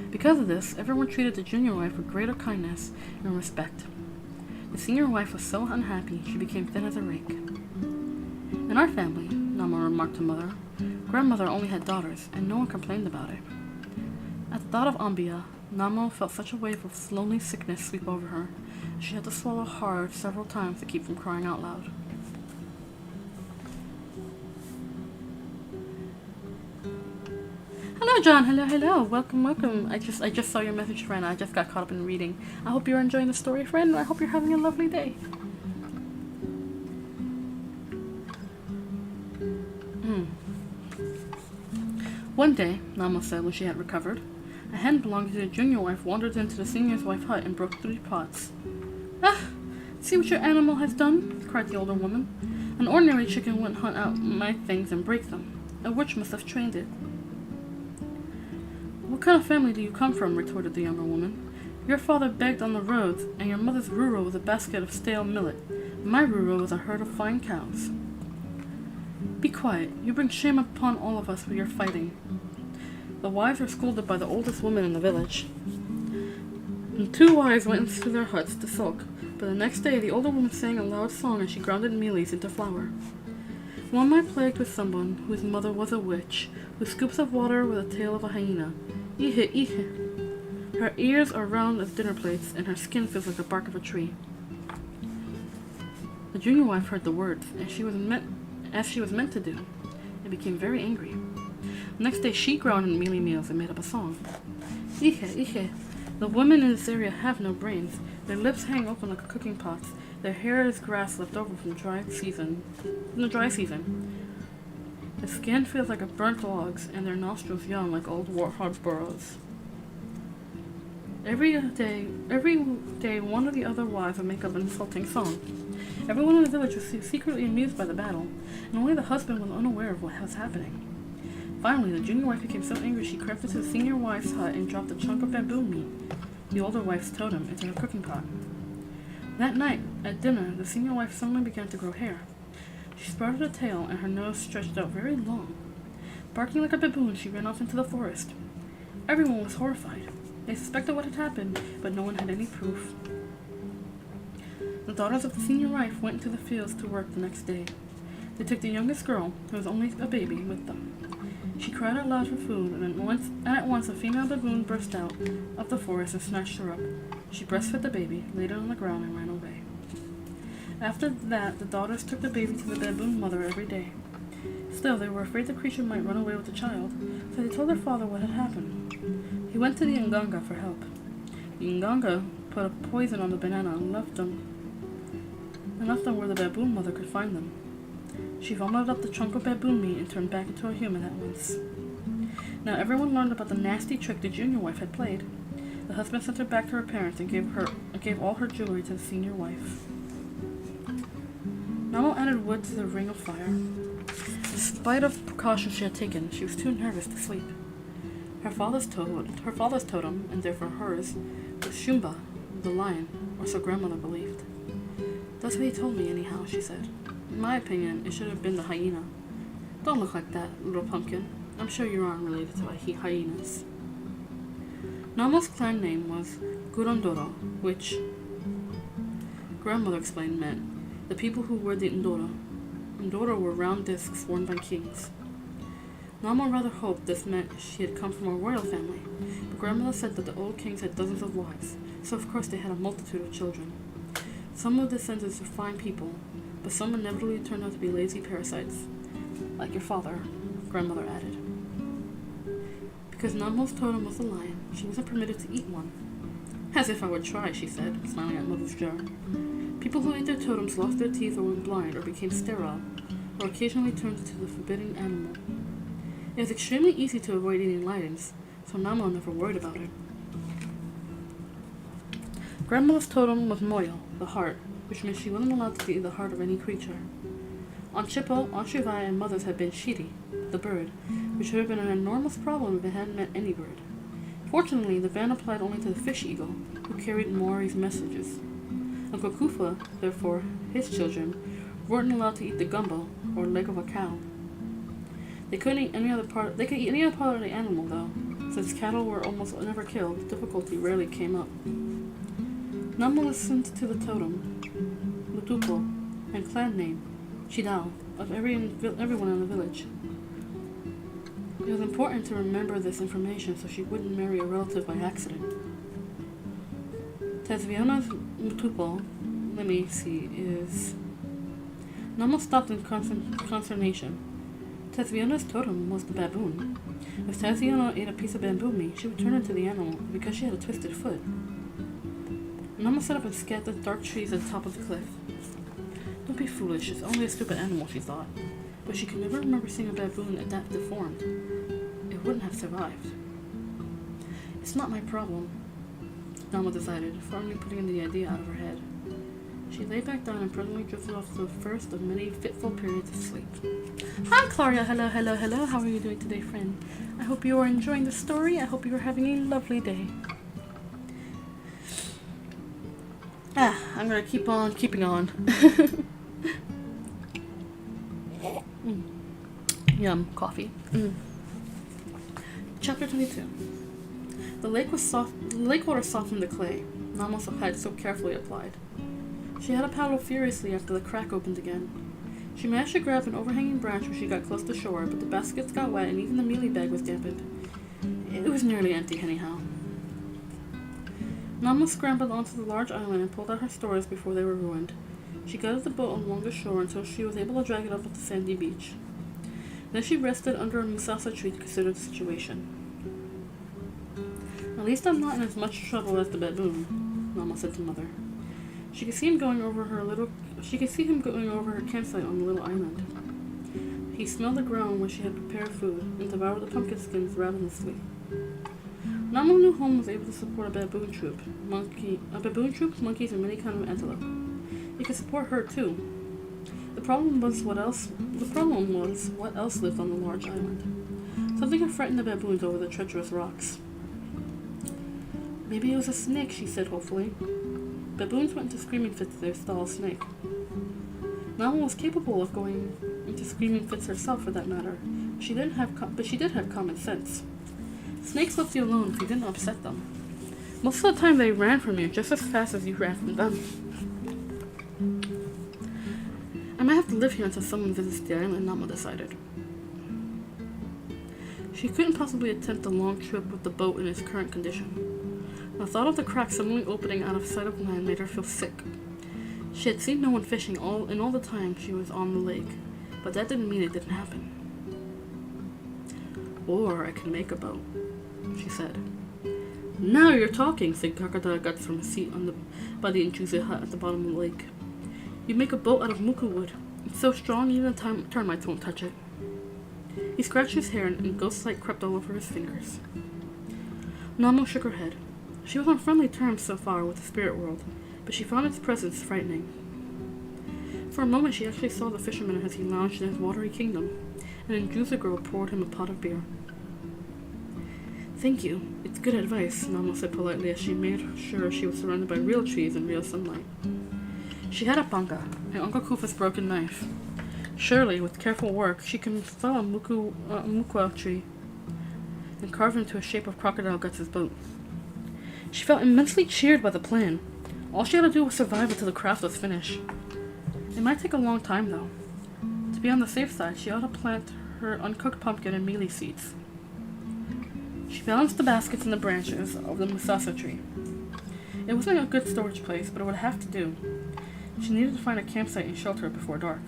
Because of this, everyone treated the junior wife with greater kindness and respect. The senior wife was so unhappy she became thin as a rake. In our family, Namo remarked to Mother, grandmother only had daughters, and no one complained about it. At the thought of Ambia, Namo felt such a wave of lonely sickness sweep over her. She had to swallow hard several times to keep from crying out loud. Hello, John. Hello. Welcome. I just saw your message, friend. I just got caught up in reading. I hope you're enjoying the story, friend, and I hope you're having a lovely day. One day, Namo said when she had recovered, a hen belonging to the junior wife wandered into the senior's wife's hut and broke 3 pots. Ah! See what your animal has done, cried the older woman. An ordinary chicken wouldn't hunt out my things and break them. A witch must have trained it. What kind of family do you come from? Retorted the younger woman. Your father begged on the roads, and your mother's ruro was a basket of stale millet. My ruro was a herd of fine cows. Be quiet. You bring shame upon all of us with your fighting. The wives were scolded by the oldest woman in the village. And 2 wives went into their huts to sulk, but the next day the older woman sang a loud song as she grounded mealies into flour. One might plagued with someone whose mother was a witch, who scoops up water with the tail of a hyena. Ihe. Her ears are round as dinner plates, and her skin feels like the bark of a tree. The junior wife heard the words, and she was meant to do, and became very angry. The next day she ground mealie meals and made up a song. Ihe. The women in this area have no brains. Their lips hang open like cooking pots. Their hair is grass left over from the dry season. Their skin feels like a burnt logs, and their nostrils young like old warthog burrows. Every day, one of the other wives would make up an insulting song. Everyone in the village was secretly amused by the battle, and only the husband was unaware of what was happening. Finally, the junior wife became so angry she crept into the senior wife's hut and dropped a chunk of baboon meat, the older wife's totem, into her cooking pot. That night, at dinner, the senior wife suddenly began to grow hair. She sprouted a tail, and her nose stretched out very long. Barking like a baboon, she ran off into the forest. Everyone was horrified. They suspected what had happened, but no one had any proof. The daughters of the senior wife went into the fields to work the next day. They took the youngest girl, who was only a baby, with them. She cried out loud for food, and at once a female baboon burst out of the forest and snatched her up. She breastfed the baby, laid it on the ground, and ran away. After that, the daughters took the baby to the baboon mother every day. Still, they were afraid the creature might run away with the child, so they told their father what had happened. He went to the Nganga for help. The Nganga put a poison on the banana and left them where the baboon mother could find them. She vomited up the chunk of baboon meat and turned back into a human at once. Now everyone learned about the nasty trick the junior wife had played. The husband sent her back to her parents and gave all her jewelry to the senior wife. Namo added wood to the ring of fire. In spite of the precautions she had taken, she was too nervous to sleep. Her father's totem, and therefore hers, was Shumba, the lion, or so grandmother believed. That's what he told me anyhow, she said. In my opinion, it should have been the hyena. Don't look like that, little pumpkin. I'm sure you aren't related to hyenas. Namo's clan name was Gurondoro, which, grandmother explained, meant the people who wore the Ndoro. Ndoro were round discs worn by kings. Namo rather hoped this meant she had come from a royal family, but grandmother said that the old kings had dozens of wives, so of course they had a multitude of children. Some of the descendants were fine people, but some inevitably turned out to be lazy parasites, like your father, grandmother added. Because Namo's totem was a lion, she wasn't permitted to eat one. As if I would try, she said, smiling at Mother's jar. People who ate their totems lost their teeth or went blind or became sterile, or occasionally turned into the forbidden animal. It was extremely easy to avoid eating lightings, so Namo never worried about it. Grandmother's totem was Moyo, the heart, which meant she wasn't allowed to eat the heart of any creature. On Chippo, Aunt Shivai and Mother's had been Shiri, the bird, which would have been an enormous problem if it hadn't meant any bird. Fortunately, the ban applied only to the fish eagle, who carried Mori's messages. Uncle Kufa, therefore, his children, weren't allowed to eat the gumbo, or leg of a cow. They couldn't eat any other part. They could eat any other part of the animal, though. Since cattle were almost never killed, difficulty rarely came up. Namo listened to the totem, Lutupo, and clan name, Chidao, of everyone in the village. It was important to remember this information so she wouldn't marry a relative by accident. Tezviona's Lutupo, let me see, is... Namo stopped in consternation. Tezviona's totem was the baboon. If Tezviona ate a piece of bamboo meat, she would turn into the animal because she had a twisted foot. Namo sat up and scanned the dark trees at the top of the cliff. Don't be foolish, it's only a stupid animal, she thought. But she could never remember seeing a baboon that deformed. It wouldn't have survived. It's not my problem, Namo decided, firmly putting the idea out of her head. She lay back down and presently drifted off to the first of many fitful periods of sleep. Hi, Claria. Hello. How are you doing today, friend? I hope you are enjoying the story. I hope you are having a lovely day. I'm gonna keep on keeping on. Yum, coffee. Chapter 22. The lake was soft. The lake water softened the clay. Namo had so carefully applied. She had to paddle furiously after the crack opened again. She managed to grab an overhanging branch when she got close to shore, but the baskets got wet and even the mealie bag was dampened. It was nearly empty anyhow. Namo scrambled onto the large island and pulled out her stores before they were ruined. She guided the boat along the shore until she was able to drag it up the sandy beach. Then she rested under a musasa tree to consider the situation. At least I'm not in as much trouble as the baboon, Namo said to Mother. She could see him going over her campsite on the little island. He smelled the ground where she had prepared food and devoured the pumpkin skins ravenously. Namo knew home was able to support a baboon troop, monkeys, and many kinds of antelope. It could support her too. The problem was what else lived on the large island. Something had frightened the baboons over the treacherous rocks. Maybe it was a snake, she said hopefully. Baboons went into screaming fits if they saw a snake. Namo was capable of going into screaming fits herself, for that matter. But she did have common sense. Snakes left you alone if you didn't upset them. Most of the time they ran from you just as fast as you ran from them. I might have to live here until someone visits the island, Namo decided. She couldn't possibly attempt a long trip with the boat in its current condition. The thought of the crack suddenly opening out of sight of land made her feel sick. She had seen no one fishing all the time she was on the lake, but that didn't mean it didn't happen. Or I can make a boat, she said. Now you're talking, said Kakata Guts from a seat by the Inchuse hut at the bottom of the lake. You make a boat out of muku wood. It's so strong even the termites won't touch it. He scratched his hair and ghost light crept all over his fingers. Namo shook her head. She was on friendly terms so far with the spirit world, but she found its presence frightening. For a moment she actually saw the fisherman as he lounged in his watery kingdom, and then Juicer Girl poured him a pot of beer. Thank you. It's good advice, Namo said politely as she made sure she was surrounded by real trees and real sunlight. She had a panka, and Uncle Kufa's broken knife. Surely, with careful work, she can fell a mukwa tree and carve it into a shape of Crocodile Guts' boat. She felt immensely cheered by the plan. All she had to do was survive until the craft was finished. It might take a long time, though. To be on the safe side, she ought to plant her uncooked pumpkin and mealie seeds. She balanced the baskets in the branches of the musasa tree. It wasn't a good storage place, but it would have to do. She needed to find a campsite and shelter before dark.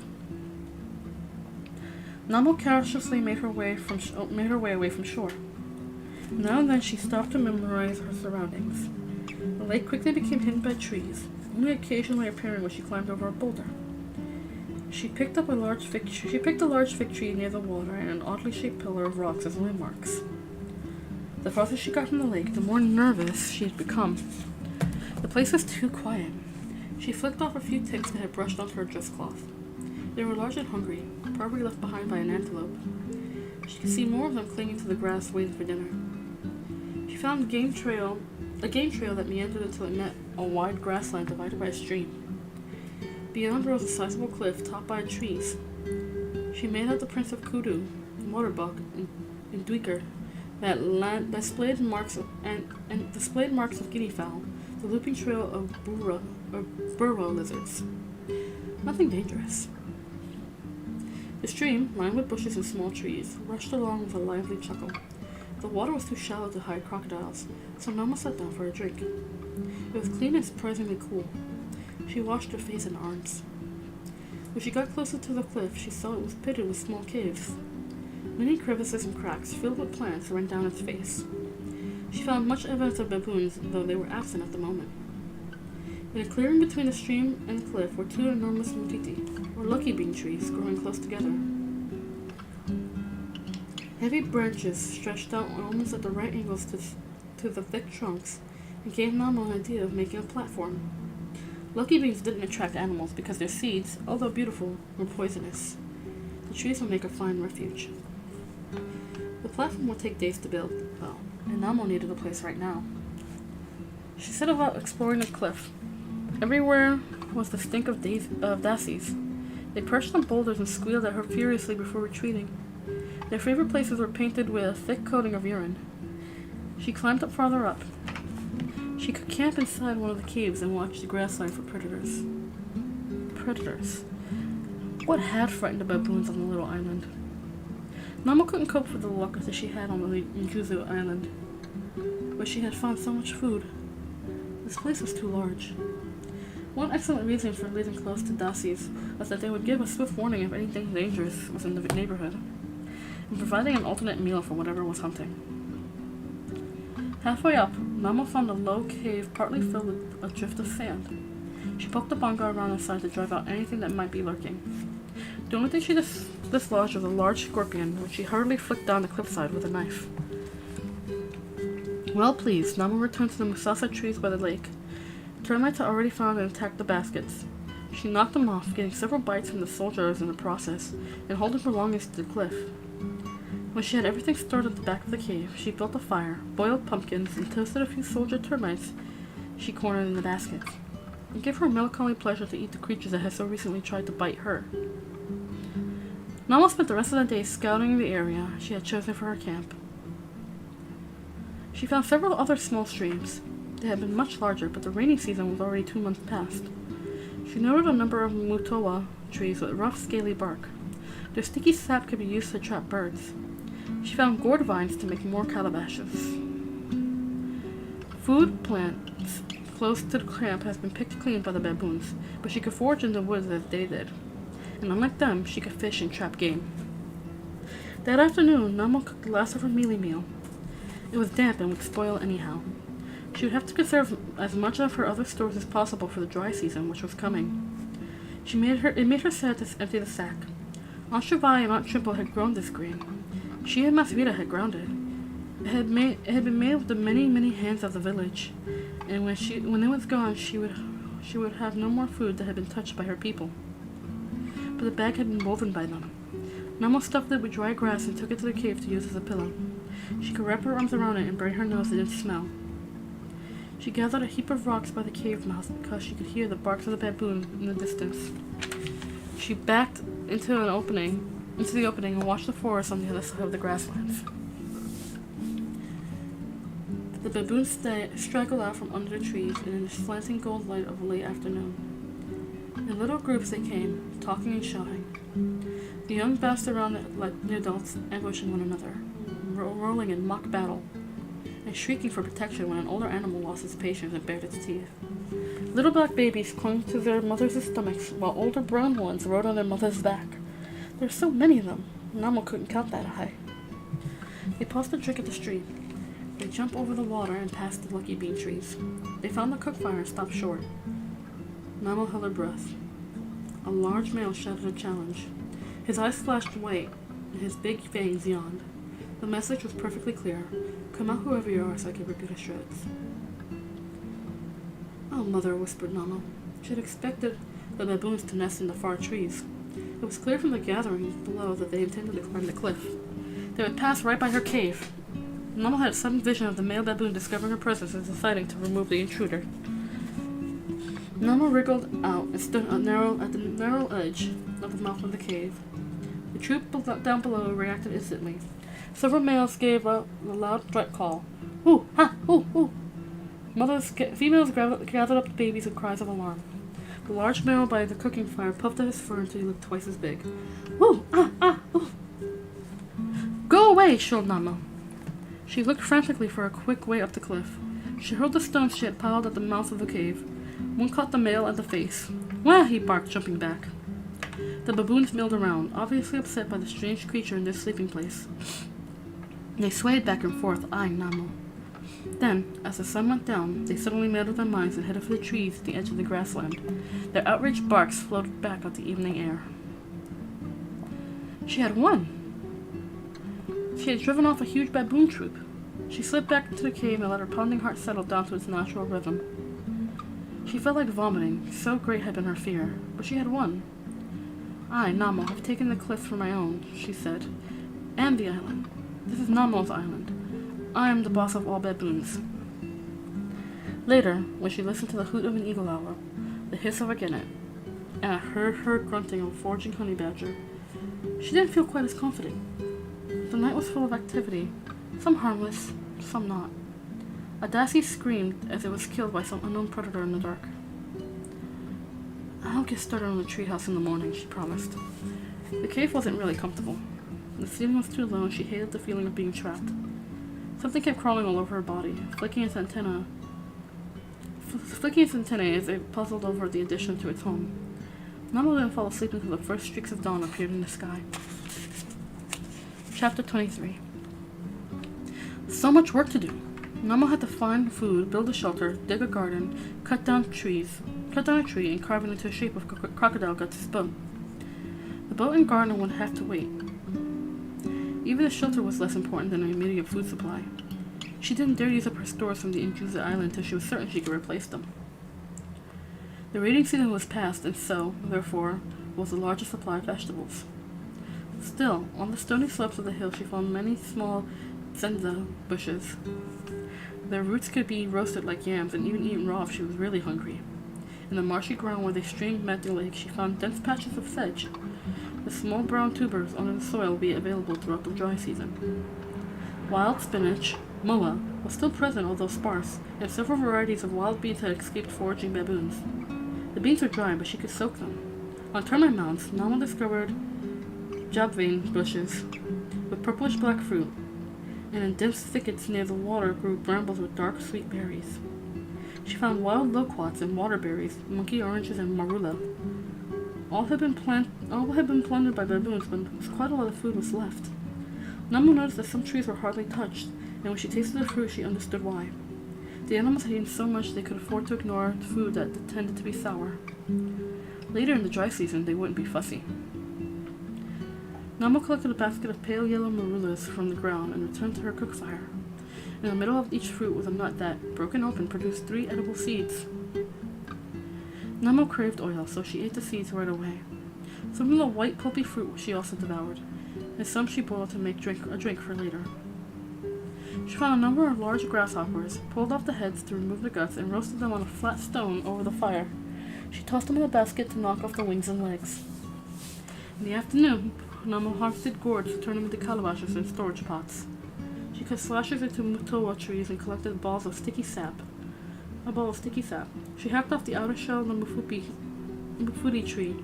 Namo cautiously made her way away from shore. Now and then she stopped to memorize her surroundings. The lake quickly became hidden by trees, only occasionally appearing when she climbed over a boulder. She picked a large fig tree near the water and an oddly shaped pillar of rocks as landmarks. The farther she got from the lake, the more nervous she had become. The place was too quiet. She flicked off a few ticks that had brushed onto her dress cloth. They were large and hungry, probably left behind by an antelope. She could see more of them clinging to the grass, waiting for dinner. She found a game trail that meandered until it met a wide grassland divided by a stream. Beyond rose a sizable cliff topped by trees. She made out the prints of kudu, waterbug, and duiker that displayed marks of guinea fowl, the looping trail of burrow lizards. Nothing dangerous. The stream, lined with bushes and small trees, rushed along with a lively chuckle. The water was too shallow to hide crocodiles, so Nama sat down for a drink. It was clean and surprisingly cool. She washed her face and arms. When she got closer to the cliff, she saw it was pitted with small caves. Many crevices and cracks filled with plants ran down its face. She found much evidence of baboons, though they were absent at the moment. In a clearing between the stream and the cliff were two enormous mutiti, or lucky bean trees, growing close together. Heavy branches stretched out almost at the right angles to the thick trunks and gave Nama an idea of making a platform. Lucky beans didn't attract animals because their seeds, although beautiful, were poisonous. The trees would make a fine refuge. The platform would take days to build, though, and Namo needed a place right now. She set about exploring the cliff. Everywhere was the stink of dassies. They perched on boulders and squealed at her furiously before retreating. Their favorite places were painted with a thick coating of urine. She climbed up farther up. She could camp inside one of the caves and watch the grassland for predators. Predators. What had frightened the baboons on the little island? Namo couldn't cope with the luck that she had on the Injuzu island, where she had found so much food. This place was too large. One excellent reason for living close to dassies was that they would give a swift warning if anything dangerous was in the neighborhood, and providing an alternate meal for whatever was hunting. Halfway up, Namo found a low cave partly filled with a drift of sand. She poked the bongo around inside to drive out anything that might be lurking. The only thing she dislodged was a large scorpion, which she hurriedly flicked down the cliffside with a knife. Well pleased, Namo returned to the musasa trees by the lake. Termites had already found and attacked the baskets. She knocked them off, getting several bites from the soldiers in the process, and holding belongings to the cliff. When she had everything stored at the back of the cave, she built a fire, boiled pumpkins, and toasted a few soldier termites she cornered in the baskets. It gave her a melancholy pleasure to eat the creatures that had so recently tried to bite her. Namo spent the rest of the day scouting the area she had chosen for her camp. She found several other small streams. They had been much larger, but the rainy season was already 2 months past. She noted a number of mutowa trees with rough, scaly bark. Their sticky sap could be used to trap birds. She found gourd vines to make more calabashes. Food plants close to the camp has been picked clean by the baboons, but she could forage in the woods as they did. And unlike them, she could fish and trap game. That afternoon, Namo cooked the last of her mealie meal. It was damp and would spoil anyhow. She would have to conserve as much of her other stores as possible for the dry season, which was coming. It made her sad to empty the sack. Aunt Shavai and Aunt Trimple had grown this grain. She and Masvita had ground it. It had been made with the many, many hands of the village, and when it was gone, she would have no more food that had been touched by her people. But the bag had been woven by them. Namo stuffed it with dry grass and took it to the cave to use as a pillow. She could wrap her arms around it and burn her nose so it didn't smell. She gathered a heap of rocks by the cave mouth because she could hear the barks of the baboon in the distance. She backed into the opening and watched the forest on the other side of the grasslands. The baboons straggled out from under the trees in the slanting gold light of a late afternoon. In little groups they came, talking and shouting. The young bounced around like the adults, ambushing one another, rolling in mock battle, and shrieking for protection when an older animal lost its patience and bared its teeth. Little black babies clung to their mothers' stomachs, while older brown ones rode on their mother's back. There were so many of them, Namo couldn't count that high. They paused to drink at the stream. They jump over the water and past the lucky bean trees. They found the cook fire and stopped short. Namo held her breath. A large male shouted a challenge. His eyes flashed white, and his big fangs yawned. The message was perfectly clear. Come out whoever you are so I can rip you to shreds. Oh, Mother, whispered Namo. She had expected the baboons to nest in the far trees. It was clear from the gatherings below that they intended to climb the cliff. They would pass right by her cave. Namo had a sudden vision of the male baboon discovering her presence and deciding to remove the intruder. Namo wriggled out and stood at the narrow edge of the mouth of the cave. The troop down below reacted instantly. Several males gave a loud threat call. Ooh, ha, ooh, ooh. Females gathered up the babies with cries of alarm. The large male by the cooking fire puffed at his fur until he looked twice as big. Ooh, ah, ah, ooh. Go away, shrilled Namo. She looked frantically for a quick way up the cliff. She hurled the stones she had piled at the mouth of the cave. One caught the male at the face. Wah! He barked, jumping back. The baboons milled around, obviously upset by the strange creature in their sleeping place. They swayed back and forth, eyeing Namo. Then, as the sun went down, they suddenly made up their minds and headed for the trees at the edge of the grassland. Their outraged barks floated back on the evening air. She had won! She had driven off a huge baboon troop. She slipped back into the cave and let her pounding heart settle down to its natural rhythm. She felt like vomiting, so great had been her fear, but she had won. I, Namo, have taken the cliff for my own, she said, and the island. This is Namo's island. I am the boss of all baboons. Later, when she listened to the hoot of an eagle owl, the hiss of a gannet, and I heard her grunting of a foraging honey badger, she didn't feel quite as confident. The night was full of activity, some harmless, some not. A dassy screamed as it was killed by some unknown predator in the dark. I'll get started on the treehouse in the morning, she promised. The cave wasn't really comfortable. The ceiling was too low and she hated the feeling of being trapped. Something kept crawling all over her body, flicking its antennae as it puzzled over the addition to its home. Namo didn't fall asleep until the first streaks of dawn appeared in the sky. Chapter 23. So much work to do. Namo had to find food, build a shelter, dig a garden, cut down a tree, and carve it into a shape of crocodile guts' boat. The boat and garden would have to wait. Even the shelter was less important than an immediate food supply. She didn't dare use up her stores from the Injuza island until she was certain she could replace them. The raiding season was past, and so, therefore, was the largest supply of vegetables. Still, on the stony slopes of the hill she found many small zenza bushes. Their roots could be roasted like yams and even eaten raw if she was really hungry. In the marshy ground where the stream met the lake, she found dense patches of sedge. The small brown tubers under the soil would be available throughout the dry season. Wild spinach, moa, was still present although sparse, and several varieties of wild beans had escaped foraging baboons. The beans were dry, but she could soak them. On termite mounds, Namo discovered jabvane bushes with purplish-black fruit, and in dense thickets near the water grew brambles with dark, sweet berries. She found wild loquats and waterberries, monkey oranges, and marula. All had been plundered by baboons, but quite a lot of food was left. Namo noticed that some trees were hardly touched, and when she tasted the fruit, she understood why. The animals had eaten so much they could afford to ignore food that tended to be sour. Later in the dry season, they wouldn't be fussy. Namo collected a basket of pale yellow marulas from the ground and returned to her cook fire. In the middle of each fruit was a nut that, broken open, produced 3 edible seeds. Namo craved oil, so she ate the seeds right away. Some of the white pulpy fruit she also devoured, and some she boiled to make a drink for later. She found a number of large grasshoppers, pulled off the heads to remove the guts, and roasted them on a flat stone over the fire. She tossed them in a basket to knock off the wings and legs. In the afternoon, Namo harvested gourds to turn them into calabashes and storage pots. She cut slashes into mutowa trees and collected a ball of sticky sap. She hacked off the outer shell of the mufudi tree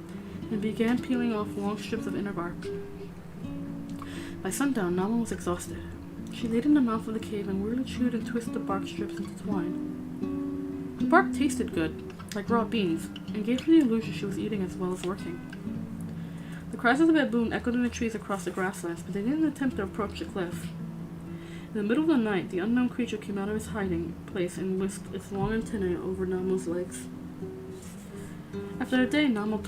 and began peeling off long strips of inner bark. By sundown, Namo was exhausted. She laid in the mouth of the cave and wearily chewed and twisted the bark strips into twine. The bark tasted good, like raw beans, and gave her the illusion she was eating as well as working. The cries of the baboon echoed in the trees across the grasslands, but they didn't attempt to approach the cliff. In the middle of the night, the unknown creature came out of its hiding place and whisked its long antennae over Namo's legs. Day after day, Namo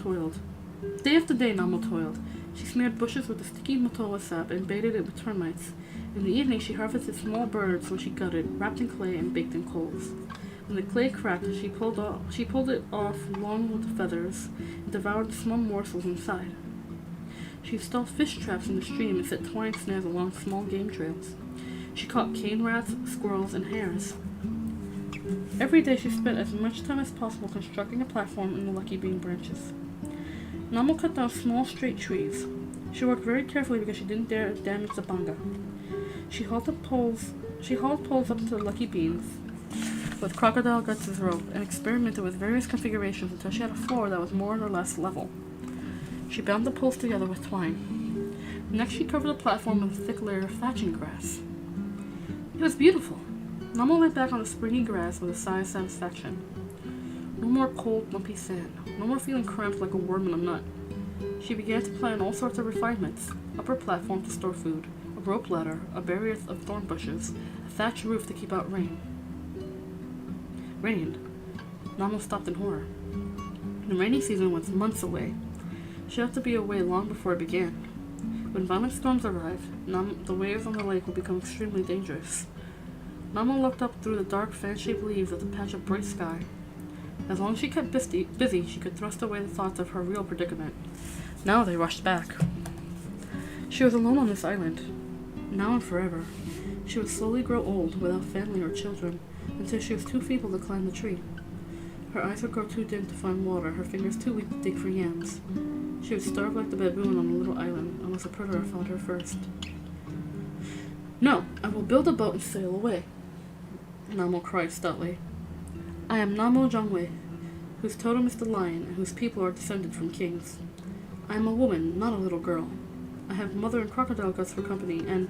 toiled. She smeared bushes with the sticky matola sap and baited it with termites. In the evening, she harvested small birds when she gutted, wrapped in clay, and baked in coals. When the clay cracked, she pulled it off along with the feathers and devoured the small morsels inside. She installed fish traps in the stream and set twine snares along small game trails. She caught cane rats, squirrels, and hares. Every day she spent as much time as possible constructing a platform in the lucky bean branches. Namo cut down small straight trees. She worked very carefully because she didn't dare damage the banga. She hauled poles up to the lucky beans with crocodile guts as rope and experimented with various configurations until she had a floor that was more or less level. She bound the poles together with twine. Next she covered the platform with a thick layer of thatching grass. It was beautiful. Namo went back on the springy grass with a sigh of satisfaction. No more cold, lumpy sand. No more feeling cramped like a worm in a nut. She began to plan all sorts of refinements. Upper platform to store food, a rope ladder, a barrier of thorn bushes, a thatched roof to keep out rain. Rained. Namo stopped in horror. The rainy season was months away. She had to be away long before it began. When violent storms arrived, the waves on the lake would become extremely dangerous. Namo looked up through the dark fan-shaped leaves of the patch of bright sky. As long as she kept busy, she could thrust away the thoughts of her real predicament. Now they rushed back. She was alone on this island. Now and forever. She would slowly grow old, without family or children, until she was too feeble to climb the tree. Her eyes would grow too dim to find water, her fingers too weak to dig for yams. She would starve like the baboon on a little island, unless a predator found her first. No, I will build a boat and sail away, Namo cried stoutly. I am Namo Jongwei, whose totem is the lion and whose people are descended from kings. I am a woman, not a little girl. I have mother and crocodile guts for company, and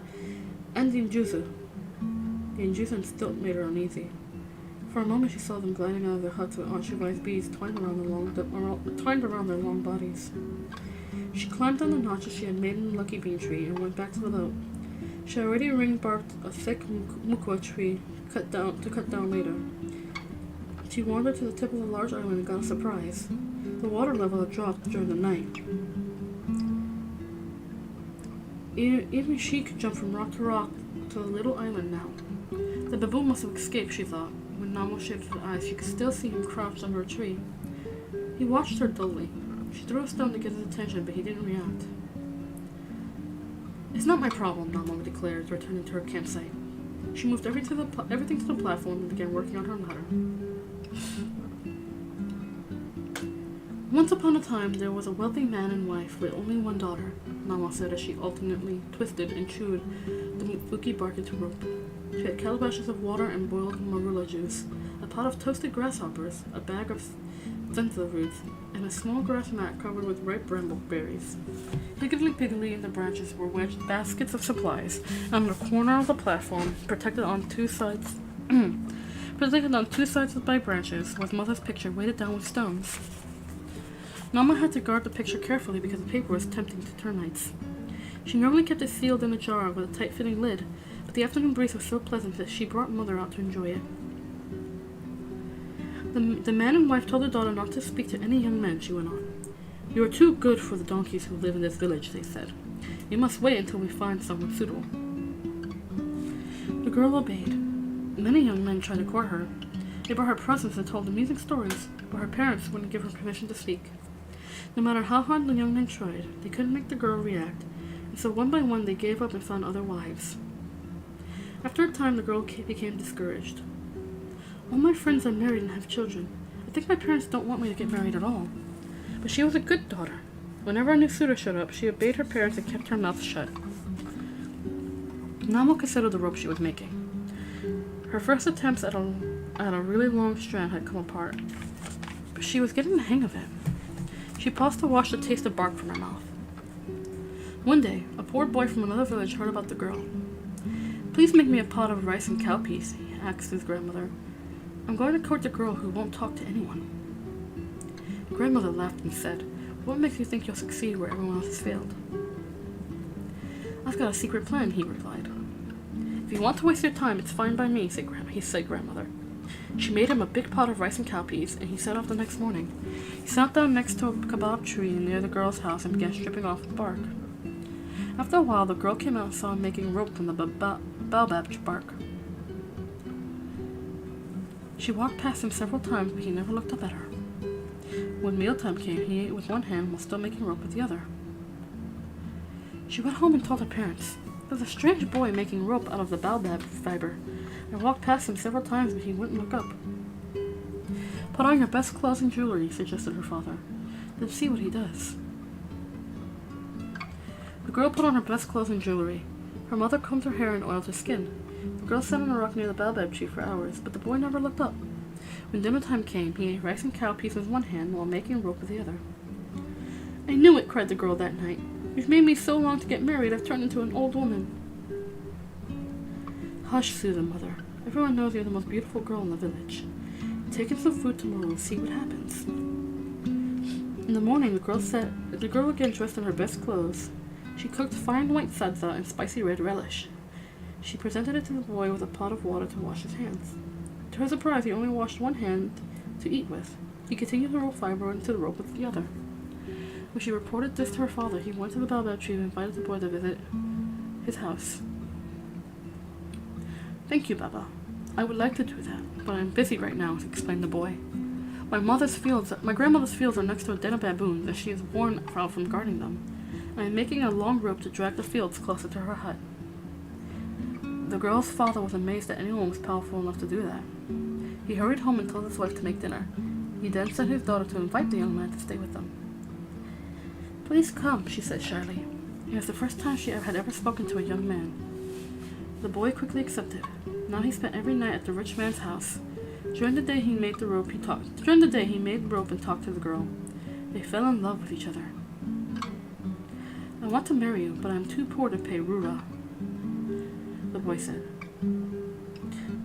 the injuzu. The injuzu still made her uneasy. For a moment she saw them gliding out of their huts with archivized beads twined around their long bodies. She climbed down the notches she had made in the lucky bean tree and went back to the boat. She had already ring-barked a thick mukwa tree to cut down later. She wandered to the tip of the large island and got a surprise. The water level had dropped during the night. Even she could jump from rock to the little island now. The baboon must have escaped, she thought. When Namo shaded her eyes, she could still see him crouched under a tree. He watched her dully. She threw a stone to get his attention, but he didn't react. It's not my problem, Namo declared, returning to her campsite. She moved everything to the platform and began working on her ladder. Once upon a time, there was a wealthy man and wife with only one daughter, Namo said as she alternately twisted and chewed the fuki bark into rope. She had calabashes of water and boiled marula juice, a pot of toasted grasshoppers, a bag of zenza roots, and a small grass mat covered with ripe brambleberries. Higgledy-piggledy in the branches were wedged baskets of supplies, and on the corner of the platform, protected on two sides by branches, was Mother's picture weighted down with stones. Namo had to guard the picture carefully because the paper was tempting to termites. She normally kept it sealed in a jar with a tight-fitting lid, but the afternoon breeze was so pleasant that she brought Mother out to enjoy it. The man and wife told their daughter not to speak to any young men, she went on. You are too good for the donkeys who live in this village, they said. You must wait until we find someone suitable. The girl obeyed. Many young men tried to court her. They brought her presents and told amusing stories, but her parents wouldn't give her permission to speak. No matter how hard the young men tried, they couldn't make the girl react, and so one by one they gave up and found other wives. After a time, the girl became discouraged. All my friends are married and have children. I think my parents don't want me to get married at all. But she was a good daughter. Whenever a new suitor showed up, she obeyed her parents and kept her mouth shut. Namo considered the rope she was making. Her first attempts at a really long strand had come apart, but she was getting the hang of it. She paused to wash the taste of bark from her mouth. One day, a poor boy from another village heard about the girl. Please make me a pot of rice and cowpeas, he asked his grandmother. I'm going to court the girl who won't talk to anyone. Grandmother laughed and said, What makes you think you'll succeed where everyone else has failed? I've got a secret plan, he replied. If you want to waste your time, it's fine by me, he said grandmother. She made him a big pot of rice and cowpeas, and he set off the next morning. He sat down next to a kebab tree near the girl's house and began stripping off the bark. After a while, the girl came out and saw him making rope from the baobab bark. She walked past him several times, but he never looked up at her. When mealtime came, he ate with one hand while still making rope with the other. She went home and told her parents. There was a strange boy making rope out of the baobab fiber. I walked past him several times, but he wouldn't look up. Put on your best clothes and jewelry, suggested her father. Then see what he does. The girl put on her best clothes and jewelry. Her mother combed her hair and oiled her skin. The girl sat on a rock near the baobab tree for hours, but the boy never looked up. When dinner time came, he ate rice and cowpeas with one hand while making rope with the other. I knew it, cried the girl that night. You've made me so long to get married, I've turned into an old woman. Hush, soothed the mother. Everyone knows you're the most beautiful girl in the village. Take him some food tomorrow and see what happens. In the morning, the girl again dressed in her best clothes. She cooked fine white salsa and spicy red relish. She presented it to the boy with a pot of water to wash his hands. To her surprise, he only washed one hand to eat with. He continued to roll fiber into the rope with the other. When she reported this to her father, he went to the baobab tree and invited the boy to visit his house. Thank you, Baba. I would like to do that, but I'm busy right now, explained the boy. My grandmother's fields are next to a den of baboons, and she is worn out from guarding them. I am making a long rope to drag the fields closer to her hut. The girl's father was amazed that anyone was powerful enough to do that. He hurried home and told his wife to make dinner. He then sent his daughter to invite the young man to stay with them. Please come, she said shyly. It was the first time she had ever spoken to a young man. The boy quickly accepted. Now he spent every night at the rich man's house. During the day he made rope and talked to the girl. They fell in love with each other. I want to marry you, but I'm too poor to pay Rura, the boy said.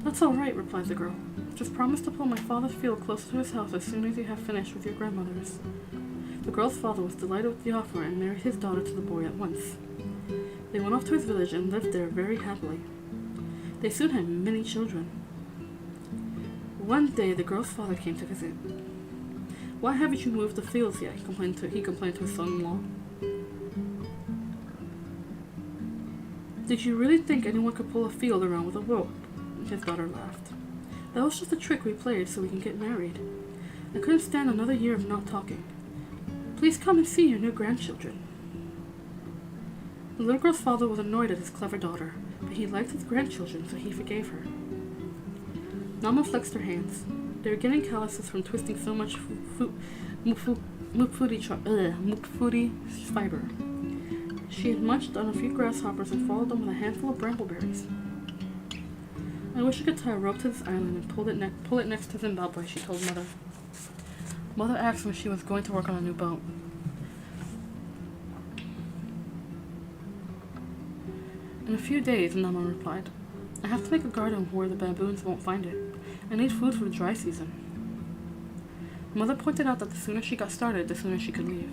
That's all right, replied the girl. Just promise to pull my father's field closer to his house as soon as you have finished with your grandmother's. The girl's father was delighted with the offer and married his daughter to the boy at once. They went off to his village and lived there very happily. They soon had many children. One day, the girl's father came to visit. Why haven't you moved the fields yet? He complained to his son-in-law. Did you really think anyone could pull a field around with a rope? His daughter laughed. That was just a trick we played so we can get married. I couldn't stand another year of not talking. Please come and see your new grandchildren. The little girl's father was annoyed at his clever daughter, but he liked his grandchildren, so he forgave her. Nama flexed her hands. They were getting calluses from twisting so much mukfudi fiber. She had munched on a few grasshoppers and followed them with a handful of brambleberries. I wish I could tie a rope to this island and pull it next to Zimbabwe, she told Mother. Mother asked when she was going to work on a new boat. In a few days, Nama replied. I have to make a garden where the baboons won't find it. I need food for the dry season. Mother pointed out that the sooner she got started, the sooner she could leave.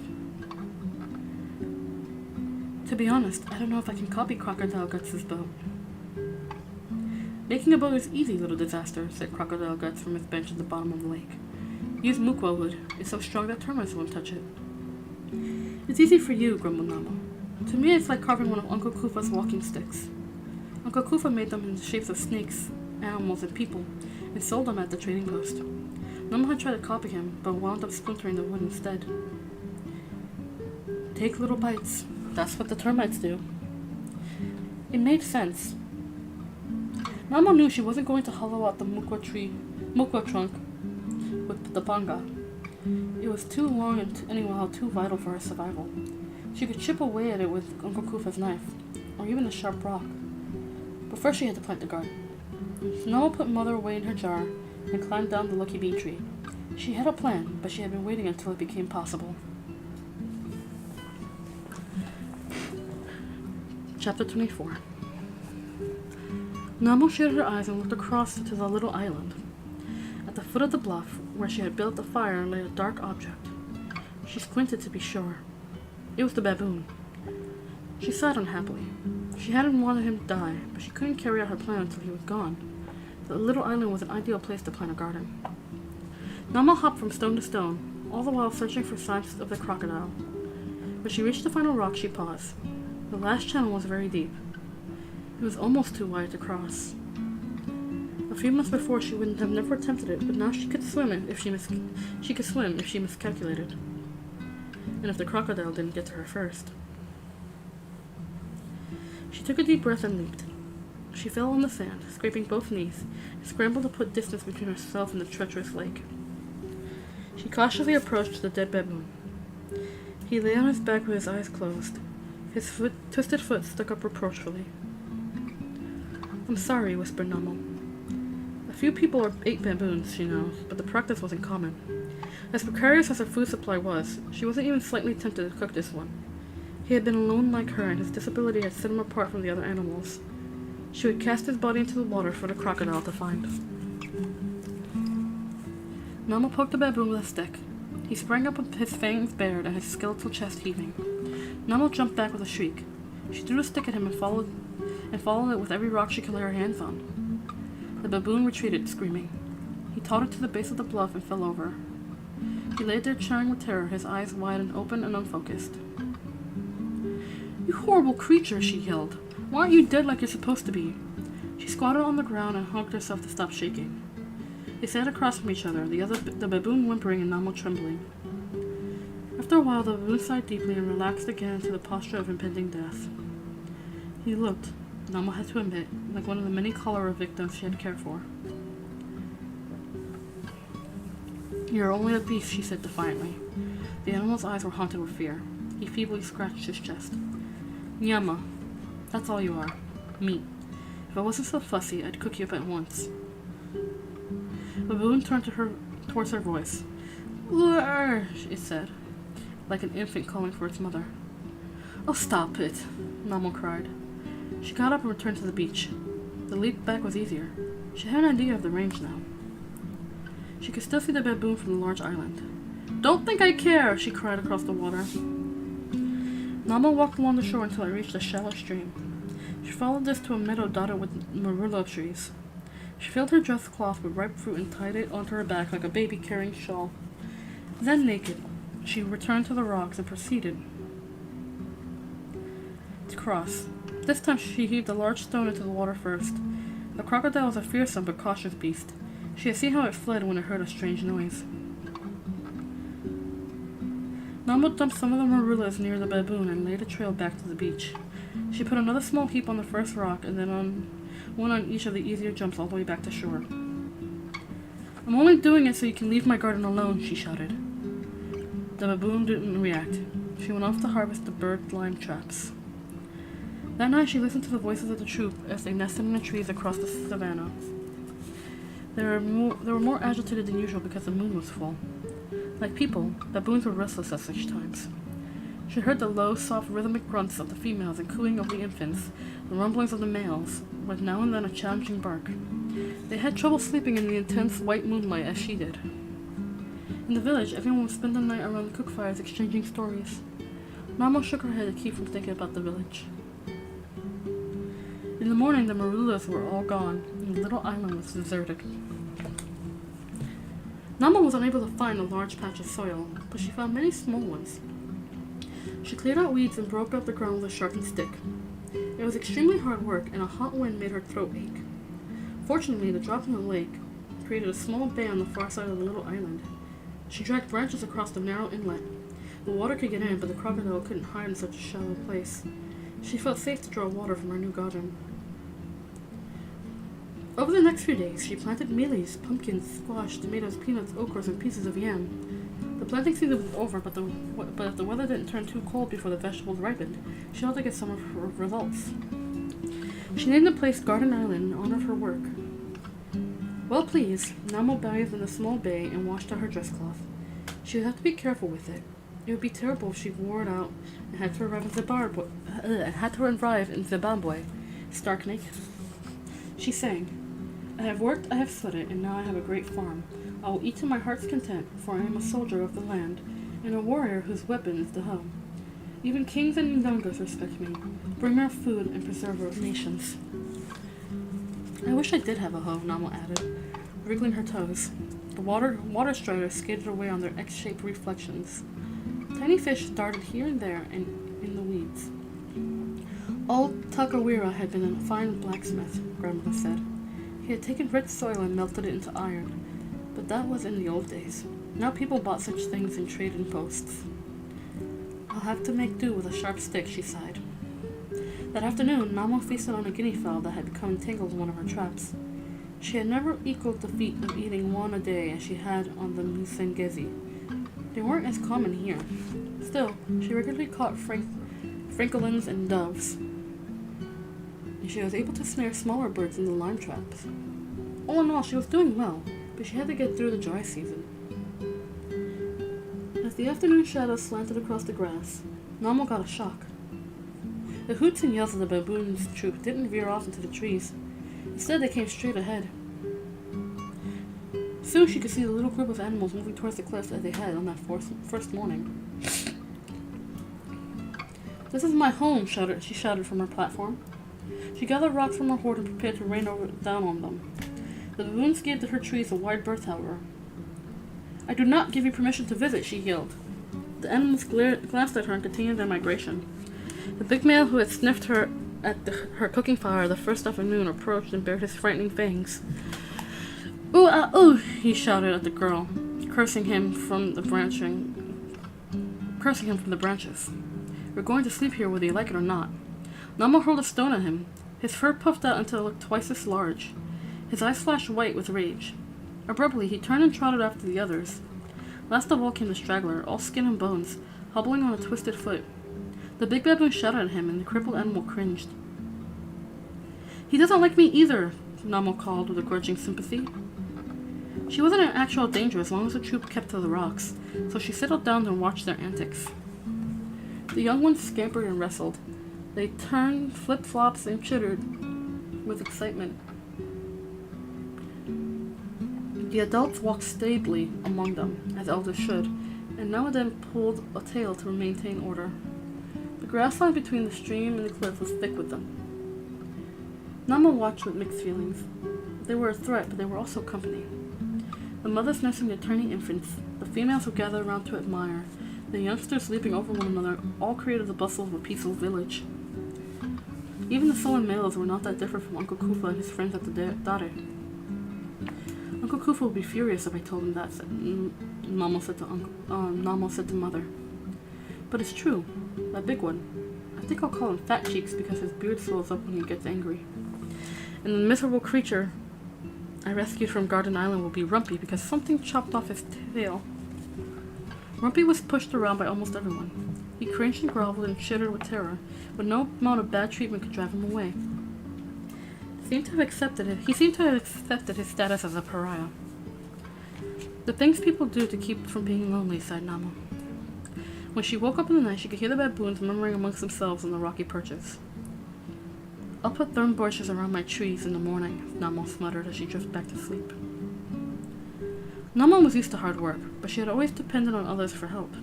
To be honest, I don't know if I can copy Crocodile Guts' boat. Making a boat is easy, little disaster, said Crocodile Guts from his bench at the bottom of the lake. Use mukwa wood. It's so strong that termites won't touch it. It's easy for you, grumbled Nama. To me, it's like carving one of Uncle Kufa's walking sticks. Uncle Kufa made them in the shapes of snakes, animals, and people, and sold them at the trading post. Nama had tried to copy him, but wound up splintering the wood instead. Take little bites. That's what the termites do. It made sense. Nama knew she wasn't going to hollow out the mukwa trunk with the panga. It was too long and anyhow too vital for her survival. She could chip away at it with Uncle Kufa's knife, or even a sharp rock. But first she had to plant the garden. Nama put Mother away in her jar and climbed down the lucky bee tree. She had a plan, but she had been waiting until it became possible. Chapter 24. Namo shut her eyes and looked across to the little island. At the foot of the bluff, where she had built the fire, lay a dark object. She squinted to be sure. It was the baboon. She sighed unhappily. She hadn't wanted him to die, but she couldn't carry out her plan until he was gone. The little island was an ideal place to plant a garden. Nama hopped from stone to stone, all the while searching for signs of the crocodile. When she reached the final rock, she paused. The last channel was very deep. It was almost too wide to cross. A few months before, she would have never attempted it, but now she could swim if she miscalculated, and if the crocodile didn't get to her first. She took a deep breath and leaped. She fell on the sand, scraping both knees, and scrambled to put distance between herself and the treacherous lake. She cautiously approached the dead baboon. He lay on his back with his eyes closed. His twisted foot stuck up reproachfully. "I'm sorry," whispered Namo. A few people ate baboons, she knows, but the practice wasn't common. As precarious as her food supply was, she wasn't even slightly tempted to cook this one. He had been alone like her, and his disability had set him apart from the other animals. She would cast his body into the water for the crocodile to find. Namo poked the baboon with a stick. He sprang up with his fangs bared and his skeletal chest heaving. Namo jumped back with a shriek. She threw the stick at him and followed it with every rock she could lay her hands on. The baboon retreated, screaming. He tottered to the base of the bluff and fell over. He lay there charring with terror, his eyes wide and open and unfocused. "You horrible creature," she yelled. "Why aren't you dead like you're supposed to be?" She squatted on the ground and hugged herself to stop shaking. They sat across from each other, the baboon whimpering and Namo trembling. After a while, the baboon sighed deeply and relaxed again into the posture of impending death. He looked, Namo had to admit, like one of the many cholera victims she had cared for. "You're only a beast," she said defiantly. The animal's eyes were haunted with fear. He feebly scratched his chest. "Nyama. That's all you are. Meat. If I wasn't so fussy, I'd cook you up at once." The baboon turned towards her voice. "Urgh," it said, like an infant calling for its mother. "Oh, stop it," Namo cried. She got up and returned to the beach. The leap back was easier. She had an idea of the range now. She could still see the baboon from the large island. "Don't think I care," she cried across the water. Namo walked along the shore until it reached a shallow stream. She followed this to a meadow dotted with marula trees. She filled her dress cloth with ripe fruit and tied it onto her back like a baby carrying a shawl. Then, naked, she returned to the rocks and proceeded to cross. This time she heaved a large stone into the water first. The crocodile was a fearsome but cautious beast. She had seen how it fled when it heard a strange noise. Namo dumped some of the marulas near the baboon and laid a trail back to the beach. She put another small heap on the first rock and then one on each of the easier jumps all the way back to shore. "I'm only doing it so you can leave my garden alone," she shouted. The baboon didn't react. She went off to harvest the bird lime traps. That night she listened to the voices of the troop as they nested in the trees across the savannah. They were more agitated than usual because the moon was full. Like people, baboons were restless at such times. She heard the low, soft, rhythmic grunts of the females and cooing of the infants, the rumblings of the males, with now and then a challenging bark. They had trouble sleeping in the intense white moonlight as she did. In the village, everyone would spend the night around the cook fires exchanging stories. Namo shook her head to keep from thinking about the village. In the morning, the marulas were all gone, and the little island was deserted. Namo was unable to find a large patch of soil, but she found many small ones. She cleared out weeds and broke up the ground with a sharpened stick. It was extremely hard work, and a hot wind made her throat ache. Fortunately, the drop in the lake created a small bay on the far side of the little island. She dragged branches across the narrow inlet. The water could get in, but the crocodile couldn't hide in such a shallow place. She felt safe to draw water from her new garden. Over the next few days, she planted mealies, pumpkins, squash, tomatoes, peanuts, okras, and pieces of yam. The planting season was over, but if the weather didn't turn too cold before the vegetables ripened, she hoped to get some of her results. She named the place Garden Island in honor of her work. Well pleased, Namo bathed in the small bay and washed out her dress cloth. She would have to be careful with it. It would be terrible if she wore it out and had to arrive in Zimbabwe, stark naked. She sang, "I have worked, I have sweated, and now I have a great farm. I will eat to my heart's content, for I am a soldier of the land, and a warrior whose weapon is the hoe. Even kings and youngers respect me, bringer of food and preserver of nations. I wish I did have a hoe, Namo added, wriggling her toes. The water striders skated away on their X-shaped reflections. Tiny fish darted here and there and in the weeds. Old Takawira had been a fine blacksmith, grandmother said. He had taken red soil and melted it into iron, but that was in the old days. Now people bought such things in trading posts. I'll have to make do with a sharp stick, she sighed. That afternoon, Namo feasted on a guinea fowl that had become entangled in one of her traps. She had never equaled the feat of eating one a day as she had on the Musengezi. They weren't as common here. Still, she regularly caught francolins and doves, and she was able to snare smaller birds in the lime traps. All in all, she was doing well, but she had to get through the dry season. As the afternoon shadows slanted across the grass, Namo got a shock. The hoots and yells of the baboons' troop didn't veer off into the trees. Instead, they came straight ahead. Soon she could see the little group of animals moving towards the cliffs as they had on that first morning. This is my home, she shouted from her platform. She gathered rocks from her hoard and prepared to rain down on them. The baboons gave her trees a wide berth, however. I do not give you permission to visit, she yelled. The animals glanced at her and continued their migration. The big male who had sniffed her at her cooking fire the first afternoon approached and bared his frightening fangs. Ooh, ah, ooh, he shouted at the girl, cursing him from the branches. We're going to sleep here whether you like it or not. Namo hurled a stone at him. His fur puffed out until it looked twice as large. His eyes flashed white with rage. Abruptly, he turned and trotted after the others. Last of all came the straggler, all skin and bones, hobbling on a twisted foot. The big baboon shouted at him, and the crippled animal cringed. He doesn't like me either, Namo called with a grudging sympathy. She wasn't in actual danger as long as the troop kept to the rocks, so she settled down and watched their antics. The young ones scampered and wrestled. They turned flip-flops and chittered with excitement. The adults walked stably among them, as elders should, and now and then pulled a tail to maintain order. The grassland between the stream and the cliff was thick with them. Namo watched with mixed feelings. They were a threat, but they were also company. The mothers nursing their tiny infants, the females who gathered around to admire, the youngsters leaping over one another, all created the bustle of a peaceful village. Even the sullen males were not that different from Uncle Kufa and his friends at the Dare. Uncle Kufa would be furious if I told him that, Namo said to Mother. But it's true, that big one. I think I'll call him Fat Cheeks because his beard swells up when he gets angry. And the miserable creature I rescued from Garden Island will be Rumpy because something chopped off his tail. Rumpy was pushed around by almost everyone. He cringed and groveled and chittered with terror, but no amount of bad treatment could drive him away. He seemed to have accepted his status as a pariah. The things people do to keep from being lonely, sighed Namo. When she woke up in the night, she could hear the baboons murmuring amongst themselves on the rocky perches. I'll put thorn bushes around my trees in the morning, Namo muttered as she drifted back to sleep. Namo was used to hard work, but she had always depended on others for help.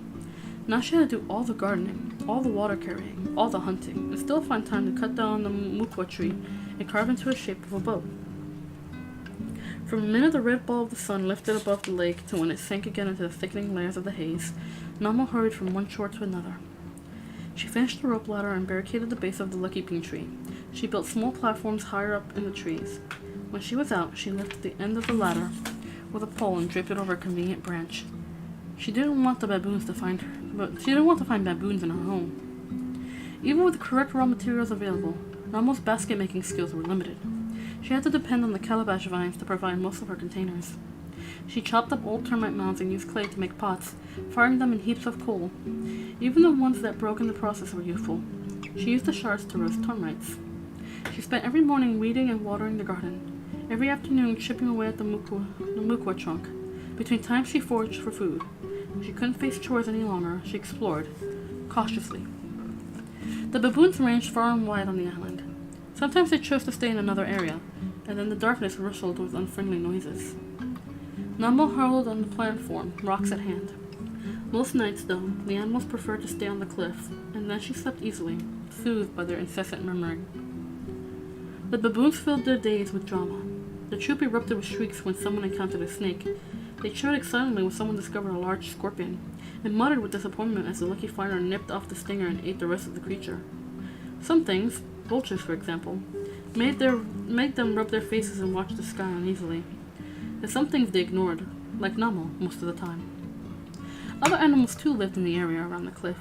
Now she had to do all the gardening, all the water carrying, all the hunting, and still find time to cut down the mukwa tree and carve into the shape of a boat. From the minute the red ball of the sun lifted above the lake to when it sank again into the thickening layers of the haze, Namo hurried from one shore to another. She finished the rope ladder and barricaded the base of the lucky bean tree. She built small platforms higher up in the trees. When she was out, she lifted the end of the ladder with a pole and draped it over a convenient branch. She didn't want the baboons to find her, but she didn't want to find baboons in her home. Even with the correct raw materials available, Namo's basket-making skills were limited. She had to depend on the calabash vines to provide most of her containers. She chopped up old termite mounds and used clay to make pots, firing them in heaps of coal. Even the ones that broke in the process were useful. She used the shards to roast termites. She spent every morning weeding and watering the garden, every afternoon chipping away at the mukwa trunk. Between times she foraged for food. When she couldn't face chores any longer, she explored, cautiously. The baboons ranged far and wide on the island. Sometimes they chose to stay in another area, and then the darkness rustled with unfriendly noises. Namo hurled on the platform, rocks at hand. Most nights, though, the animals preferred to stay on the cliff, and then she slept easily, soothed by their incessant murmuring. The baboons filled their days with drama. The troop erupted with shrieks when someone encountered a snake. They cheered excitedly when someone discovered a large scorpion, and muttered with disappointment as the lucky finder nipped off the stinger and ate the rest of the creature. Some things, vultures for example, made them rub their faces and watch the sky uneasily. And some things they ignored, like Namo, most of the time. Other animals too lived in the area around the cliff.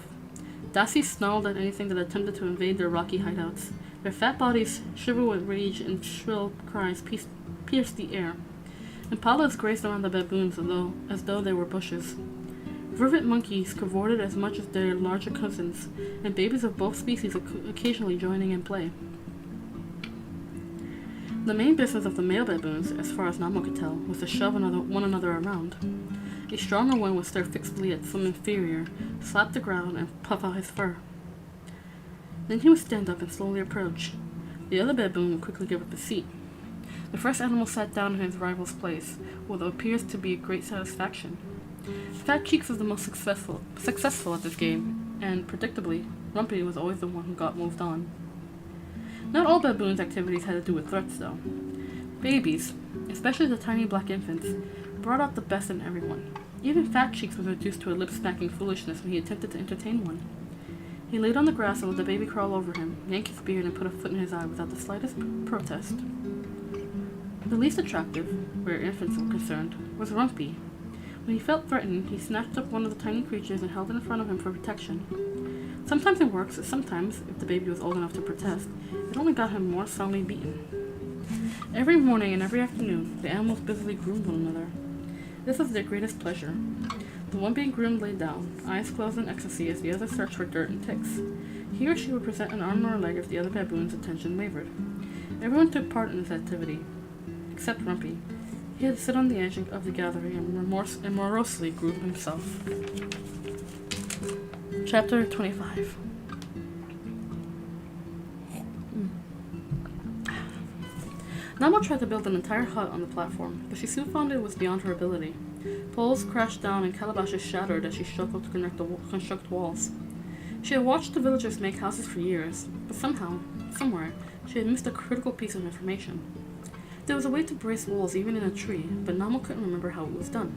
Dassies snarled at anything that attempted to invade their rocky hideouts. Their fat bodies shivered with rage and shrill cries pierced the air. Impalas grazed around the baboons as though they were bushes. Vervet monkeys cavorted as much as their larger cousins, and babies of both species occasionally joining in play. The main business of the male baboons, as far as Namo could tell, was to shove one another around. A stronger one would stare fixedly at some inferior, slap the ground, and puff out his fur. Then he would stand up and slowly approach. The other baboon would quickly give up his seat. The first animal sat down in his rival's place, with what appears to be great satisfaction. Fat Cheeks was the most successful at this game, and, predictably, Rumpy was always the one who got moved on. Not all baboons' activities had to do with threats, though. Babies, especially the tiny black infants, brought out the best in everyone. Even Fat Cheeks was reduced to a lip-smacking foolishness when he attempted to entertain one. He laid on the grass and let the baby crawl over him, yank his beard, and put a foot in his eye without the slightest protest. The least attractive, where infants were concerned, was Rumpy. When he felt threatened, he snatched up one of the tiny creatures and held it in front of him for protection. Sometimes it works, sometimes, if the baby was old enough to protest, it only got him more soundly beaten. Every morning and every afternoon, the animals busily groomed one another. This was their greatest pleasure. The one being groomed lay down, eyes closed in ecstasy as the other searched for dirt and ticks. He or she would present an arm or a leg if the other baboon's attention wavered. Everyone took part in this activity, except Rumpy. He had to sit on the edge of the gathering and morosely groom himself. Chapter 25. Namo tried to build an entire hut on the platform, but she soon found it was beyond her ability. Poles crashed down and calabashes shattered as she struggled to construct walls. She had watched the villagers make houses for years, but somehow, somewhere, she had missed a critical piece of information. There was a way to brace walls even in a tree, but Namo couldn't remember how it was done.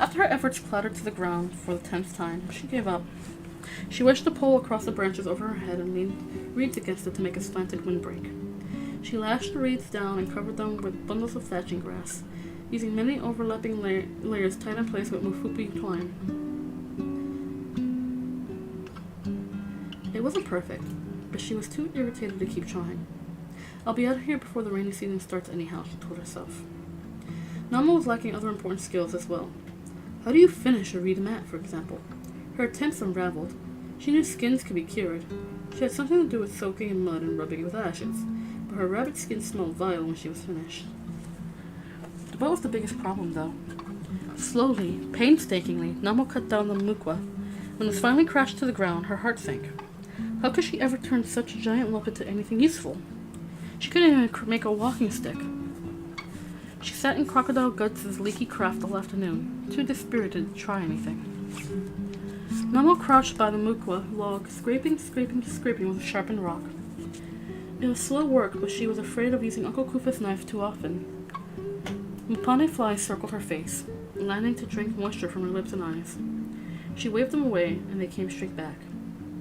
After her efforts clattered to the ground for the 10th time, she gave up. She wedged the pole across the branches over her head and leaned reeds against it to make a slanted windbreak. She lashed the reeds down and covered them with bundles of thatching grass, using many overlapping layers tied in place with mufupi twine. It wasn't perfect, but she was too irritated to keep trying. I'll be out of here before the rainy season starts anyhow, she told herself. Namo was lacking other important skills as well. How do you finish a reed mat, for example? Her attempts unraveled. She knew skins could be cured. She had something to do with soaking in mud and rubbing it with ashes, but her rabbit skin smelled vile when she was finished. What was the biggest problem, though? Slowly, painstakingly, Namo cut down the mukwa. When it finally crashed to the ground, her heart sank. How could she ever turn such a giant lump into anything useful? She couldn't even make a walking stick. She sat in Crocodile Guts' leaky craft all afternoon, too dispirited to try anything. Namo crouched by the mukwa log, scraping with a sharpened rock. It was slow work, but she was afraid of using Uncle Kufa's knife too often. Mupane flies circled her face, landing to drink moisture from her lips and eyes. She waved them away, and they came straight back.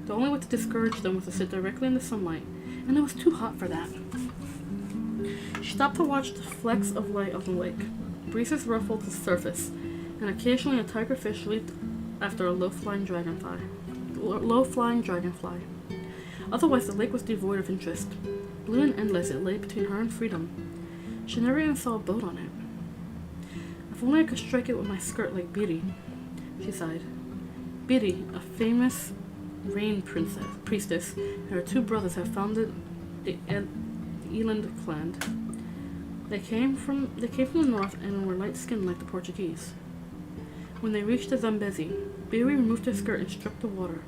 The only way to discourage them was to sit directly in the sunlight, and it was too hot for that. She stopped to watch the flecks of light on the lake. Breezes ruffled the surface, and occasionally a tigerfish leaped after a low-flying dragonfly. Otherwise, the lake was devoid of interest. Blue and endless, it lay between her and freedom. She never even saw a boat on it. If only I could strike it with my skirt like Biri, she sighed. Biri, a famous rain priestess, and her two brothers have founded the Eland clan. They came from the north and were light-skinned like the Portuguese. When they reached the Zambezi, Biri removed her skirt and struck the water.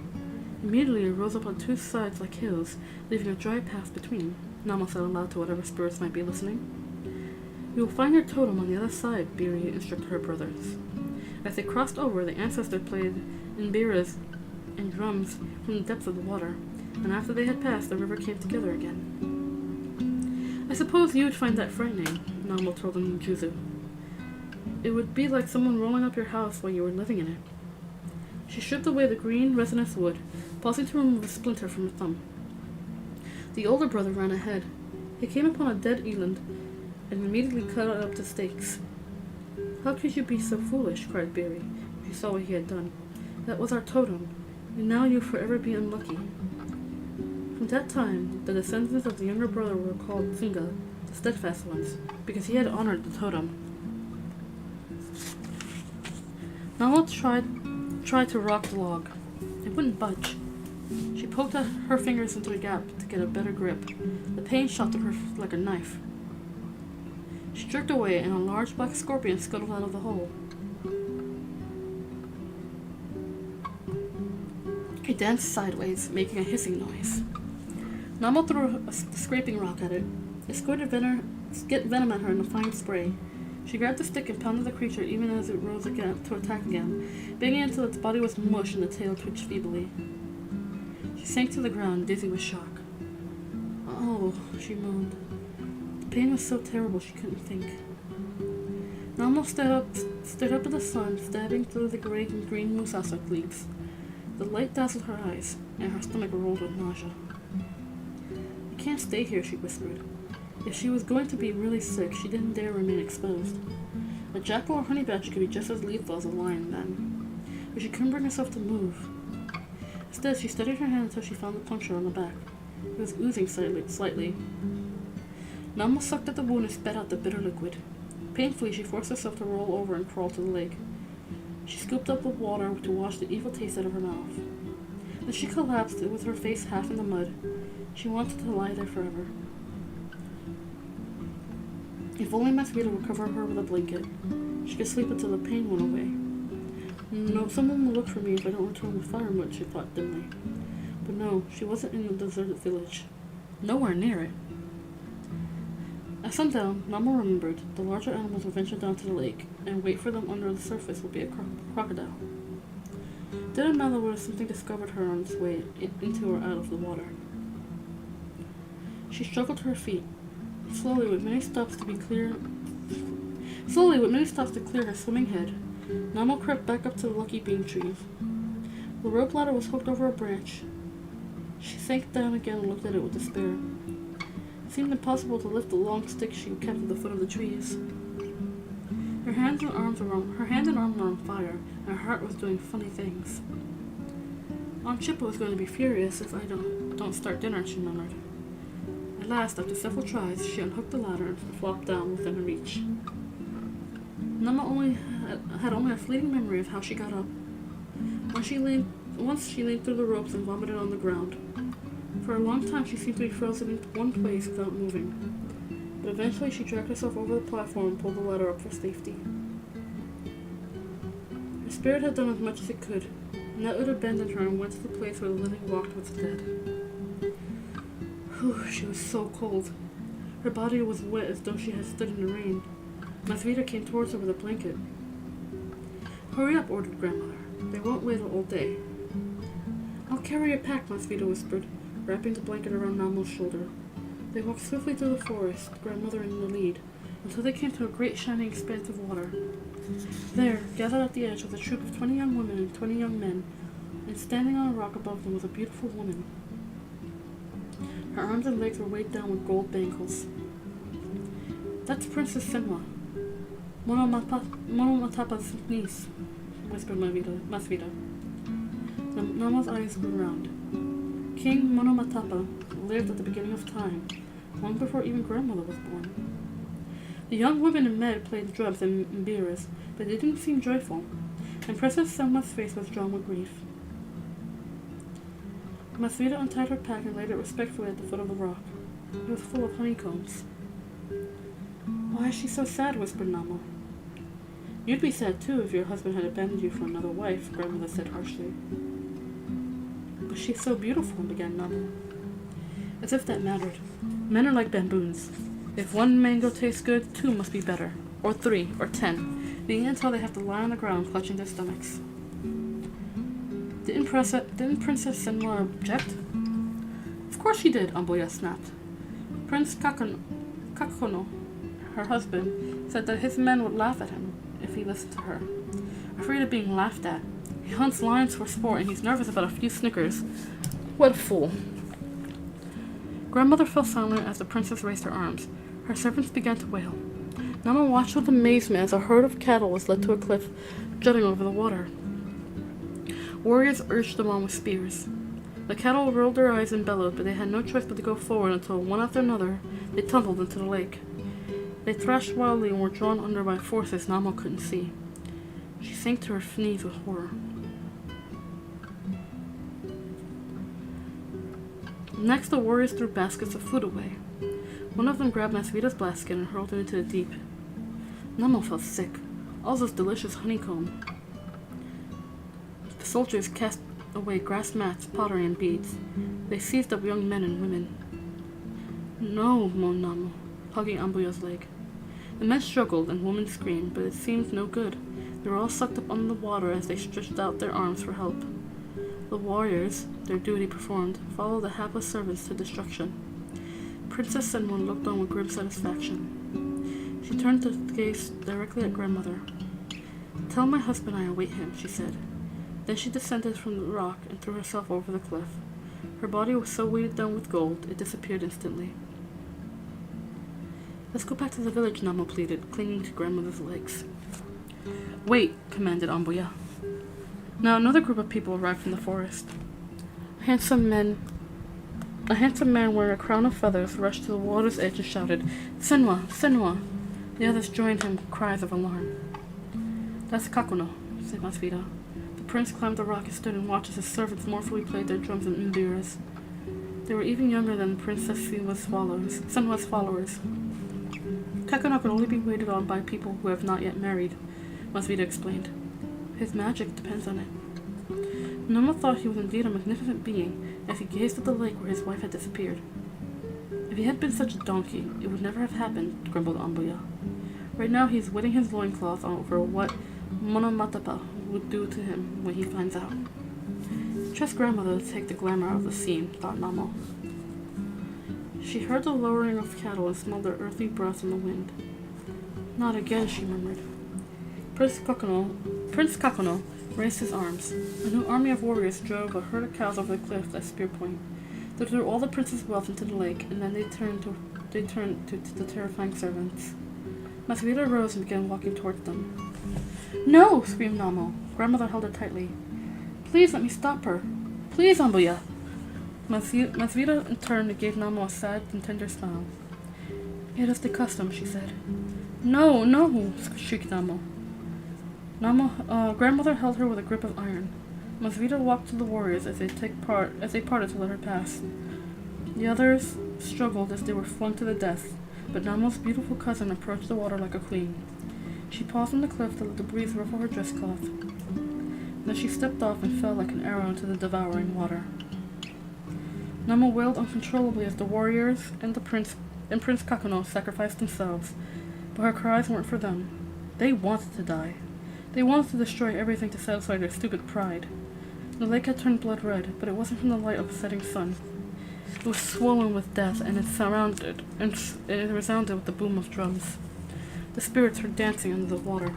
Immediately it rose up on two sides like hills, leaving a dry path between. Namo said aloud to whatever spirits might be listening. You will find your totem on the other side, Biri instructed her brothers. As they crossed over, the ancestor played mbiras and drums from the depths of the water, and after they had passed, the river came together again. I suppose you would find that frightening, Namo told Juzu. It would be like someone rolling up your house while you were living in it. She stripped away the green, resinous wood, pausing to remove a splinter from her thumb. The older brother ran ahead. He came upon a dead eland and immediately cut it up to steaks. How could you be so foolish? Cried Berry, when she saw what he had done. That was our totem, and now you'll forever be unlucky. From that time, the descendants of the younger brother were called Zunga, the steadfast ones, because he had honored the totem. Nala tried to rock the log. It wouldn't budge. She poked her fingers into the gap to get a better grip. The pain shot through her like a knife. She jerked away, and a large black scorpion scuttled out of the hole. It danced sideways, making a hissing noise. Namo threw a scraping rock at it. It squirted venom at her in a fine spray. She grabbed the stick and pounded the creature even as it rose again to attack again, banging until its body was mush and the tail twitched feebly. She sank to the ground, dizzy with shock. Oh, she moaned. The pain was so terrible she couldn't think. Namo stared up at the sun, stabbing through the gray and green musasok leaves. The light dazzled her eyes, and her stomach rolled with nausea. I can't stay here, she whispered. If she was going to be really sick, she didn't dare remain exposed. A jackal or honey badger could be just as lethal as a lion then, but she couldn't bring herself to move. Instead, she steadied her hand until she found the puncture on the back. It was oozing slightly. Namo sucked at the wound and spat out the bitter liquid. Painfully, she forced herself to roll over and crawl to the lake. She scooped up the water to wash the evil taste out of her mouth. Then she collapsed with her face half in the mud. She wanted to lie there forever. If only Masvita would cover her with a blanket, she could sleep until the pain went away. No, someone will look for me if I don't return with firewood, she thought dimly. But no, she wasn't in the deserted village. Nowhere near it. At sundown, Namo remembered the larger animals would venture down to the lake, and wait for them under the surface would be a crocodile. Didn't matter whether something discovered her on its way into or out of the water. She struggled to her feet. Slowly, with many stops to clear her swimming head, Namo crept back up to the lucky bean trees. The rope ladder was hooked over a branch. She sank down again and looked at it with despair. It seemed impossible to lift the long stick she kept at the foot of the trees. Her hands and arms were on fire, and her heart was doing funny things. Aunt Chippa was going to be furious if I don't start dinner, she murmured. At last, after several tries, she unhooked the ladder and flopped down within her reach. Nama had only a fleeting memory of how she got up. Once she leaned through the ropes and vomited on the ground. For a long time, she seemed to be frozen in one place without moving. But eventually, she dragged herself over the platform and pulled the ladder up for safety. Her spirit had done as much as it could, and that it abandoned her and went to the place where the living walked with the dead. Whew, she was so cold. Her body was wet as though she had stood in the rain. Masvita came towards her with a blanket. Hurry up, ordered Grandmother. They won't wait all day. I'll carry your pack, Masvita whispered, wrapping the blanket around Namo's shoulder. They walked swiftly through the forest, Grandmother in the lead, until they came to a great shining expanse of water. There, gathered at the edge, was a troop of 20 young women and 20 young men, and standing on a rock above them was a beautiful woman. Her arms and legs were weighed down with gold bangles. That's Princess Senwa, Monomatapa's niece, whispered Masvita. Nama's eyes grew round. King Monomatapa lived at the beginning of time, long before even Grandmother was born. The young women and men played the drums and mbiras, but they didn't seem joyful, and Princess Senwa's face was drawn with grief. Masvita untied her pack and laid it respectfully at the foot of the rock. It was full of honeycombs. Why is she so sad? Whispered Namo. You'd be sad too if your husband had abandoned you for another wife, Grandmother said harshly. But she's so beautiful, began Namo. As if that mattered. Men are like bamboos. If one mango tastes good, 2 must be better. Or 3, or 10. being told they have to lie on the ground clutching their stomachs. Didn't Princess Senwa object? Of course she did, Amboya snapped. Prince Kakono, her husband, said that his men would laugh at him if he listened to her. Afraid of being laughed at, he hunts lions for sport and he's nervous about a few snickers. What a fool. Grandmother fell silent as the princess raised her arms. Her servants began to wail. Nama watched with amazement as a herd of cattle was led to a cliff jutting over the water. Warriors urged them on with spears. The cattle rolled their eyes and bellowed, but they had no choice but to go forward until, one after another, they tumbled into the lake. They thrashed wildly and were drawn under by forces Nama couldn't see. She sank to her knees with horror. Next, the warriors threw baskets of food away. One of them grabbed Masvita's basket and hurled it into the deep. Namo felt sick. All those delicious honeycomb. The soldiers cast away grass mats, pottery, and beads. They seized up young men and women. No, moaned Namo, hugging Amboya's leg. The men struggled and women screamed, but it seemed no good. They were all sucked up under the water as they stretched out their arms for help. The warriors, their duty performed, followed the hapless servants to destruction. Princess Senwon looked on with grim satisfaction. She turned to gaze directly at grandmother. "Tell my husband I await him," she said. Then she descended from the rock and threw herself over the cliff. Her body was so weighted down with gold, it disappeared instantly. "Let's go back to the village," Namo pleaded, clinging to grandmother's legs. "Wait," commanded Amboya. Now another group of people arrived from the forest. A handsome man wearing a crown of feathers rushed to the water's edge and shouted, "Senwa! Senwa!" The others joined him with cries of alarm. "That's Kakuno," said Masvita. The prince climbed the rock and stood and watched as his servants mournfully played their drums and mbiras. They were even younger than Princess Senwa's followers. Kakuno could only be waited on by people who have not yet married, Masvita explained. His magic depends on it. Noma thought he was indeed a magnificent being as he gazed at the lake where his wife had disappeared. If he had been such a donkey, it would never have happened, grumbled Amboya. Right now he is wetting his loincloth over what Monomatapa would do to him when he finds out. Trust grandmother to take the glamour out of the scene, thought Namo. She heard the lowering of cattle and smelled their earthy breath in the wind. Not again, she murmured. Prince Kakono raised his arms. A new army of warriors drove a herd of cows over the cliff at spear point. They threw all the prince's wealth into the lake, and then they turned to the terrifying servants. Masvita rose and began walking towards them. "No!" screamed Namo. Grandmother held her tightly. "Please let me stop her. Please, Amboya!" Masvita in turn gave Namo a sad and tender smile. "It is the custom," she said. "No, no!" shrieked Namo. Grandmother held her with a grip of iron. Masvita walked to the warriors as they parted to let her pass. The others struggled as they were flung to the death, but Namo's beautiful cousin approached the water like a queen. She paused on the cliff to let the breeze ruffle her dress cloth. Then she stepped off and fell like an arrow into the devouring water. Namo wailed uncontrollably as the warriors and Prince Kakuno sacrificed themselves, but her cries weren't for them. They wanted to die. They wanted to destroy everything to satisfy their stupid pride. The lake had turned blood red, but it wasn't from the light of the setting sun. It was swollen with death, and it resounded with the boom of drums. The spirits were dancing under the water.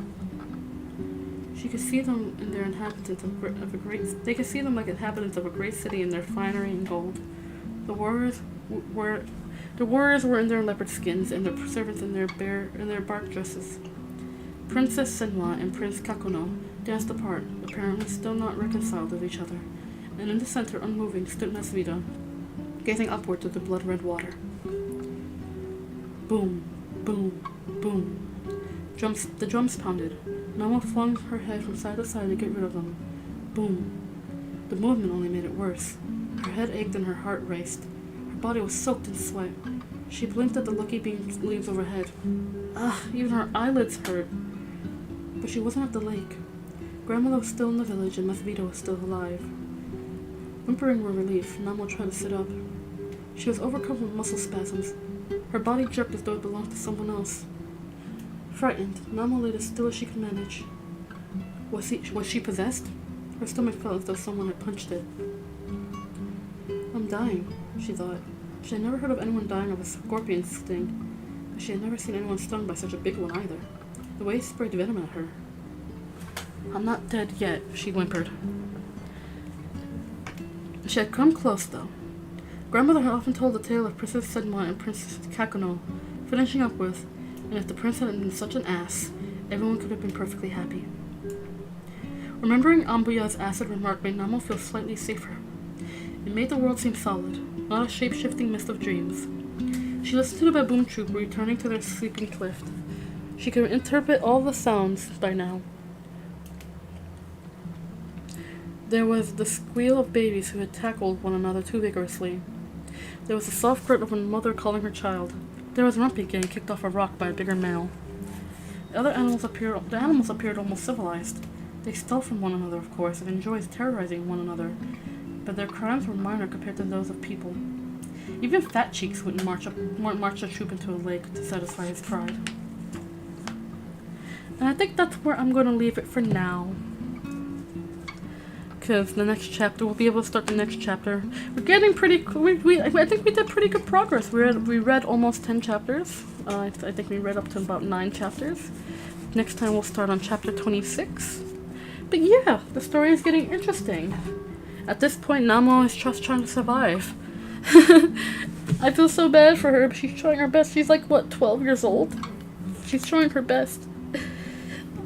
She could see them and their inhabitants They could see them like inhabitants of a great city in their finery and gold. The warriors were in their leopard skins, and their servants in their bark dresses. Princess Senwa and Prince Kakuno danced apart, apparently still not reconciled with each other, and in the center, unmoving, stood Masvita, gazing upward to the blood-red water. Boom, boom, boom. The drums pounded. Namo flung her head from side to side to get rid of them. Boom. The movement only made it worse. Her head ached and her heart raced. Her body was soaked in sweat. She blinked at the lucky beam leaves overhead. Even her eyelids hurt. But she wasn't at the lake. Grandmother was still in the village and Masvita was still alive. Whimpering with relief, Namo tried to sit up. She was overcome with muscle spasms. Her body jerked as though it belonged to someone else. Frightened, Namo laid as still as she could manage. Was she possessed? Her stomach felt as though someone had punched it. I'm dying, she thought. She had never heard of anyone dying of a scorpion sting, but she had never seen anyone stung by such a big one either. The way he sprayed venom at her. I'm not dead yet, she whimpered. She had come close, though. Grandmother had often told the tale of Princess Sedma and Princess Kakuno, finishing up with, and if the prince hadn't been such an ass, everyone could have been perfectly happy. Remembering Ambuya's acid remark made Namo feel slightly safer. It made the world seem solid, not a shape-shifting mist of dreams. She listened to the baboon troop returning to their sleeping cliff. She could interpret all the sounds by now. There was the squeal of babies who had tackled one another too vigorously. There was the soft grunt of a mother calling her child. There was Rumpy getting kicked off a rock by a bigger male. The animals appeared almost civilized. They stole from one another, of course, and enjoyed terrorizing one another, but their crimes were minor compared to those of people. Even Fat Cheeks wouldn't march a troop into a lake to satisfy his pride. And I think that's where I'm going to leave it for now. Because the next chapter, we'll be able to start the next chapter. We're getting pretty, I think we did pretty good progress. We read almost 10 chapters. I think we read up to about 9 chapters. Next time we'll start on chapter 26. But yeah, the story is getting interesting. At this point, Namo is just trying to survive. I feel so bad for her, but she's trying her best. She's like, what, 12 years old? She's trying her best.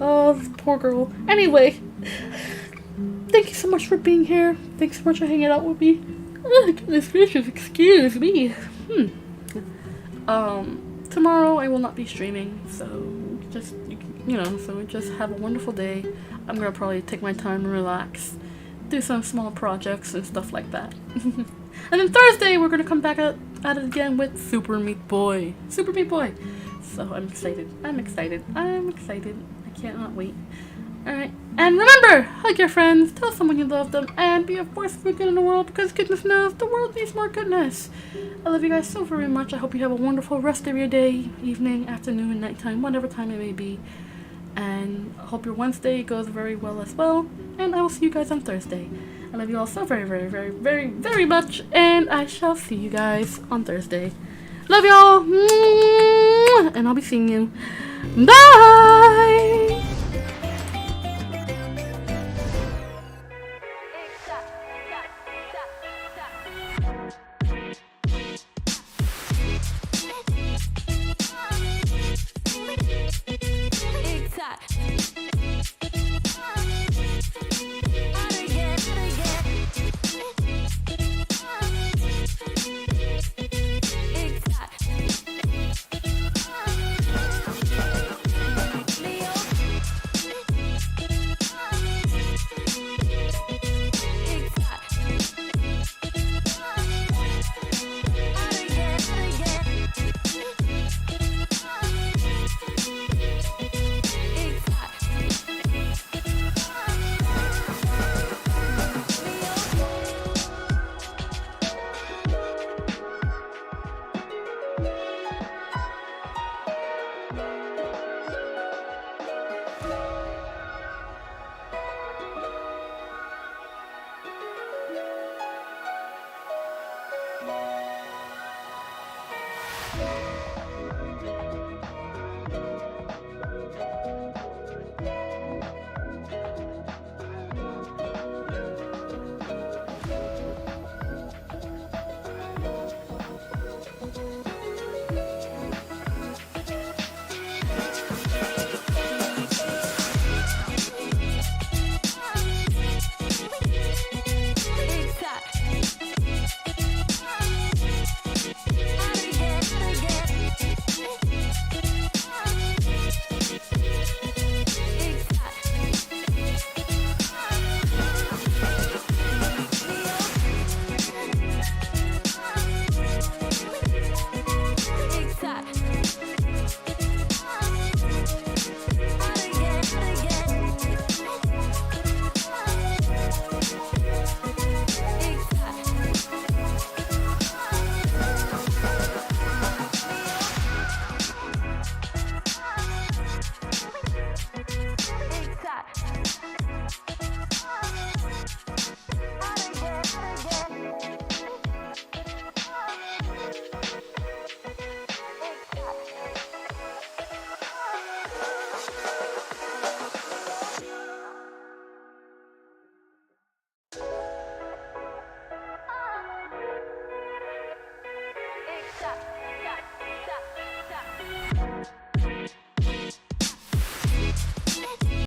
Oh, poor girl. Anyway, thank you so much for being here. Thanks so much for hanging out with me. Oh, goodness gracious, excuse me. Tomorrow I will not be streaming, so just, so just have a wonderful day. I'm gonna probably take my time and relax, do some small projects and stuff like that. And then Thursday we're gonna come back at it again with Super Meat Boy. So I'm excited. I cannot wait. Alright, and remember, hug your friends, tell someone you love them, and be a force for good in the world, because goodness knows the world needs more goodness. I love you guys so very much. I hope you have a wonderful rest of your day, evening, afternoon, nighttime, whatever time it may be. And I hope your Wednesday goes very well as well, and I will see you guys on Thursday. I love you all so very, very, very, very, very much, and I shall see you guys on Thursday. Love y'all, and I'll be seeing you. Bye!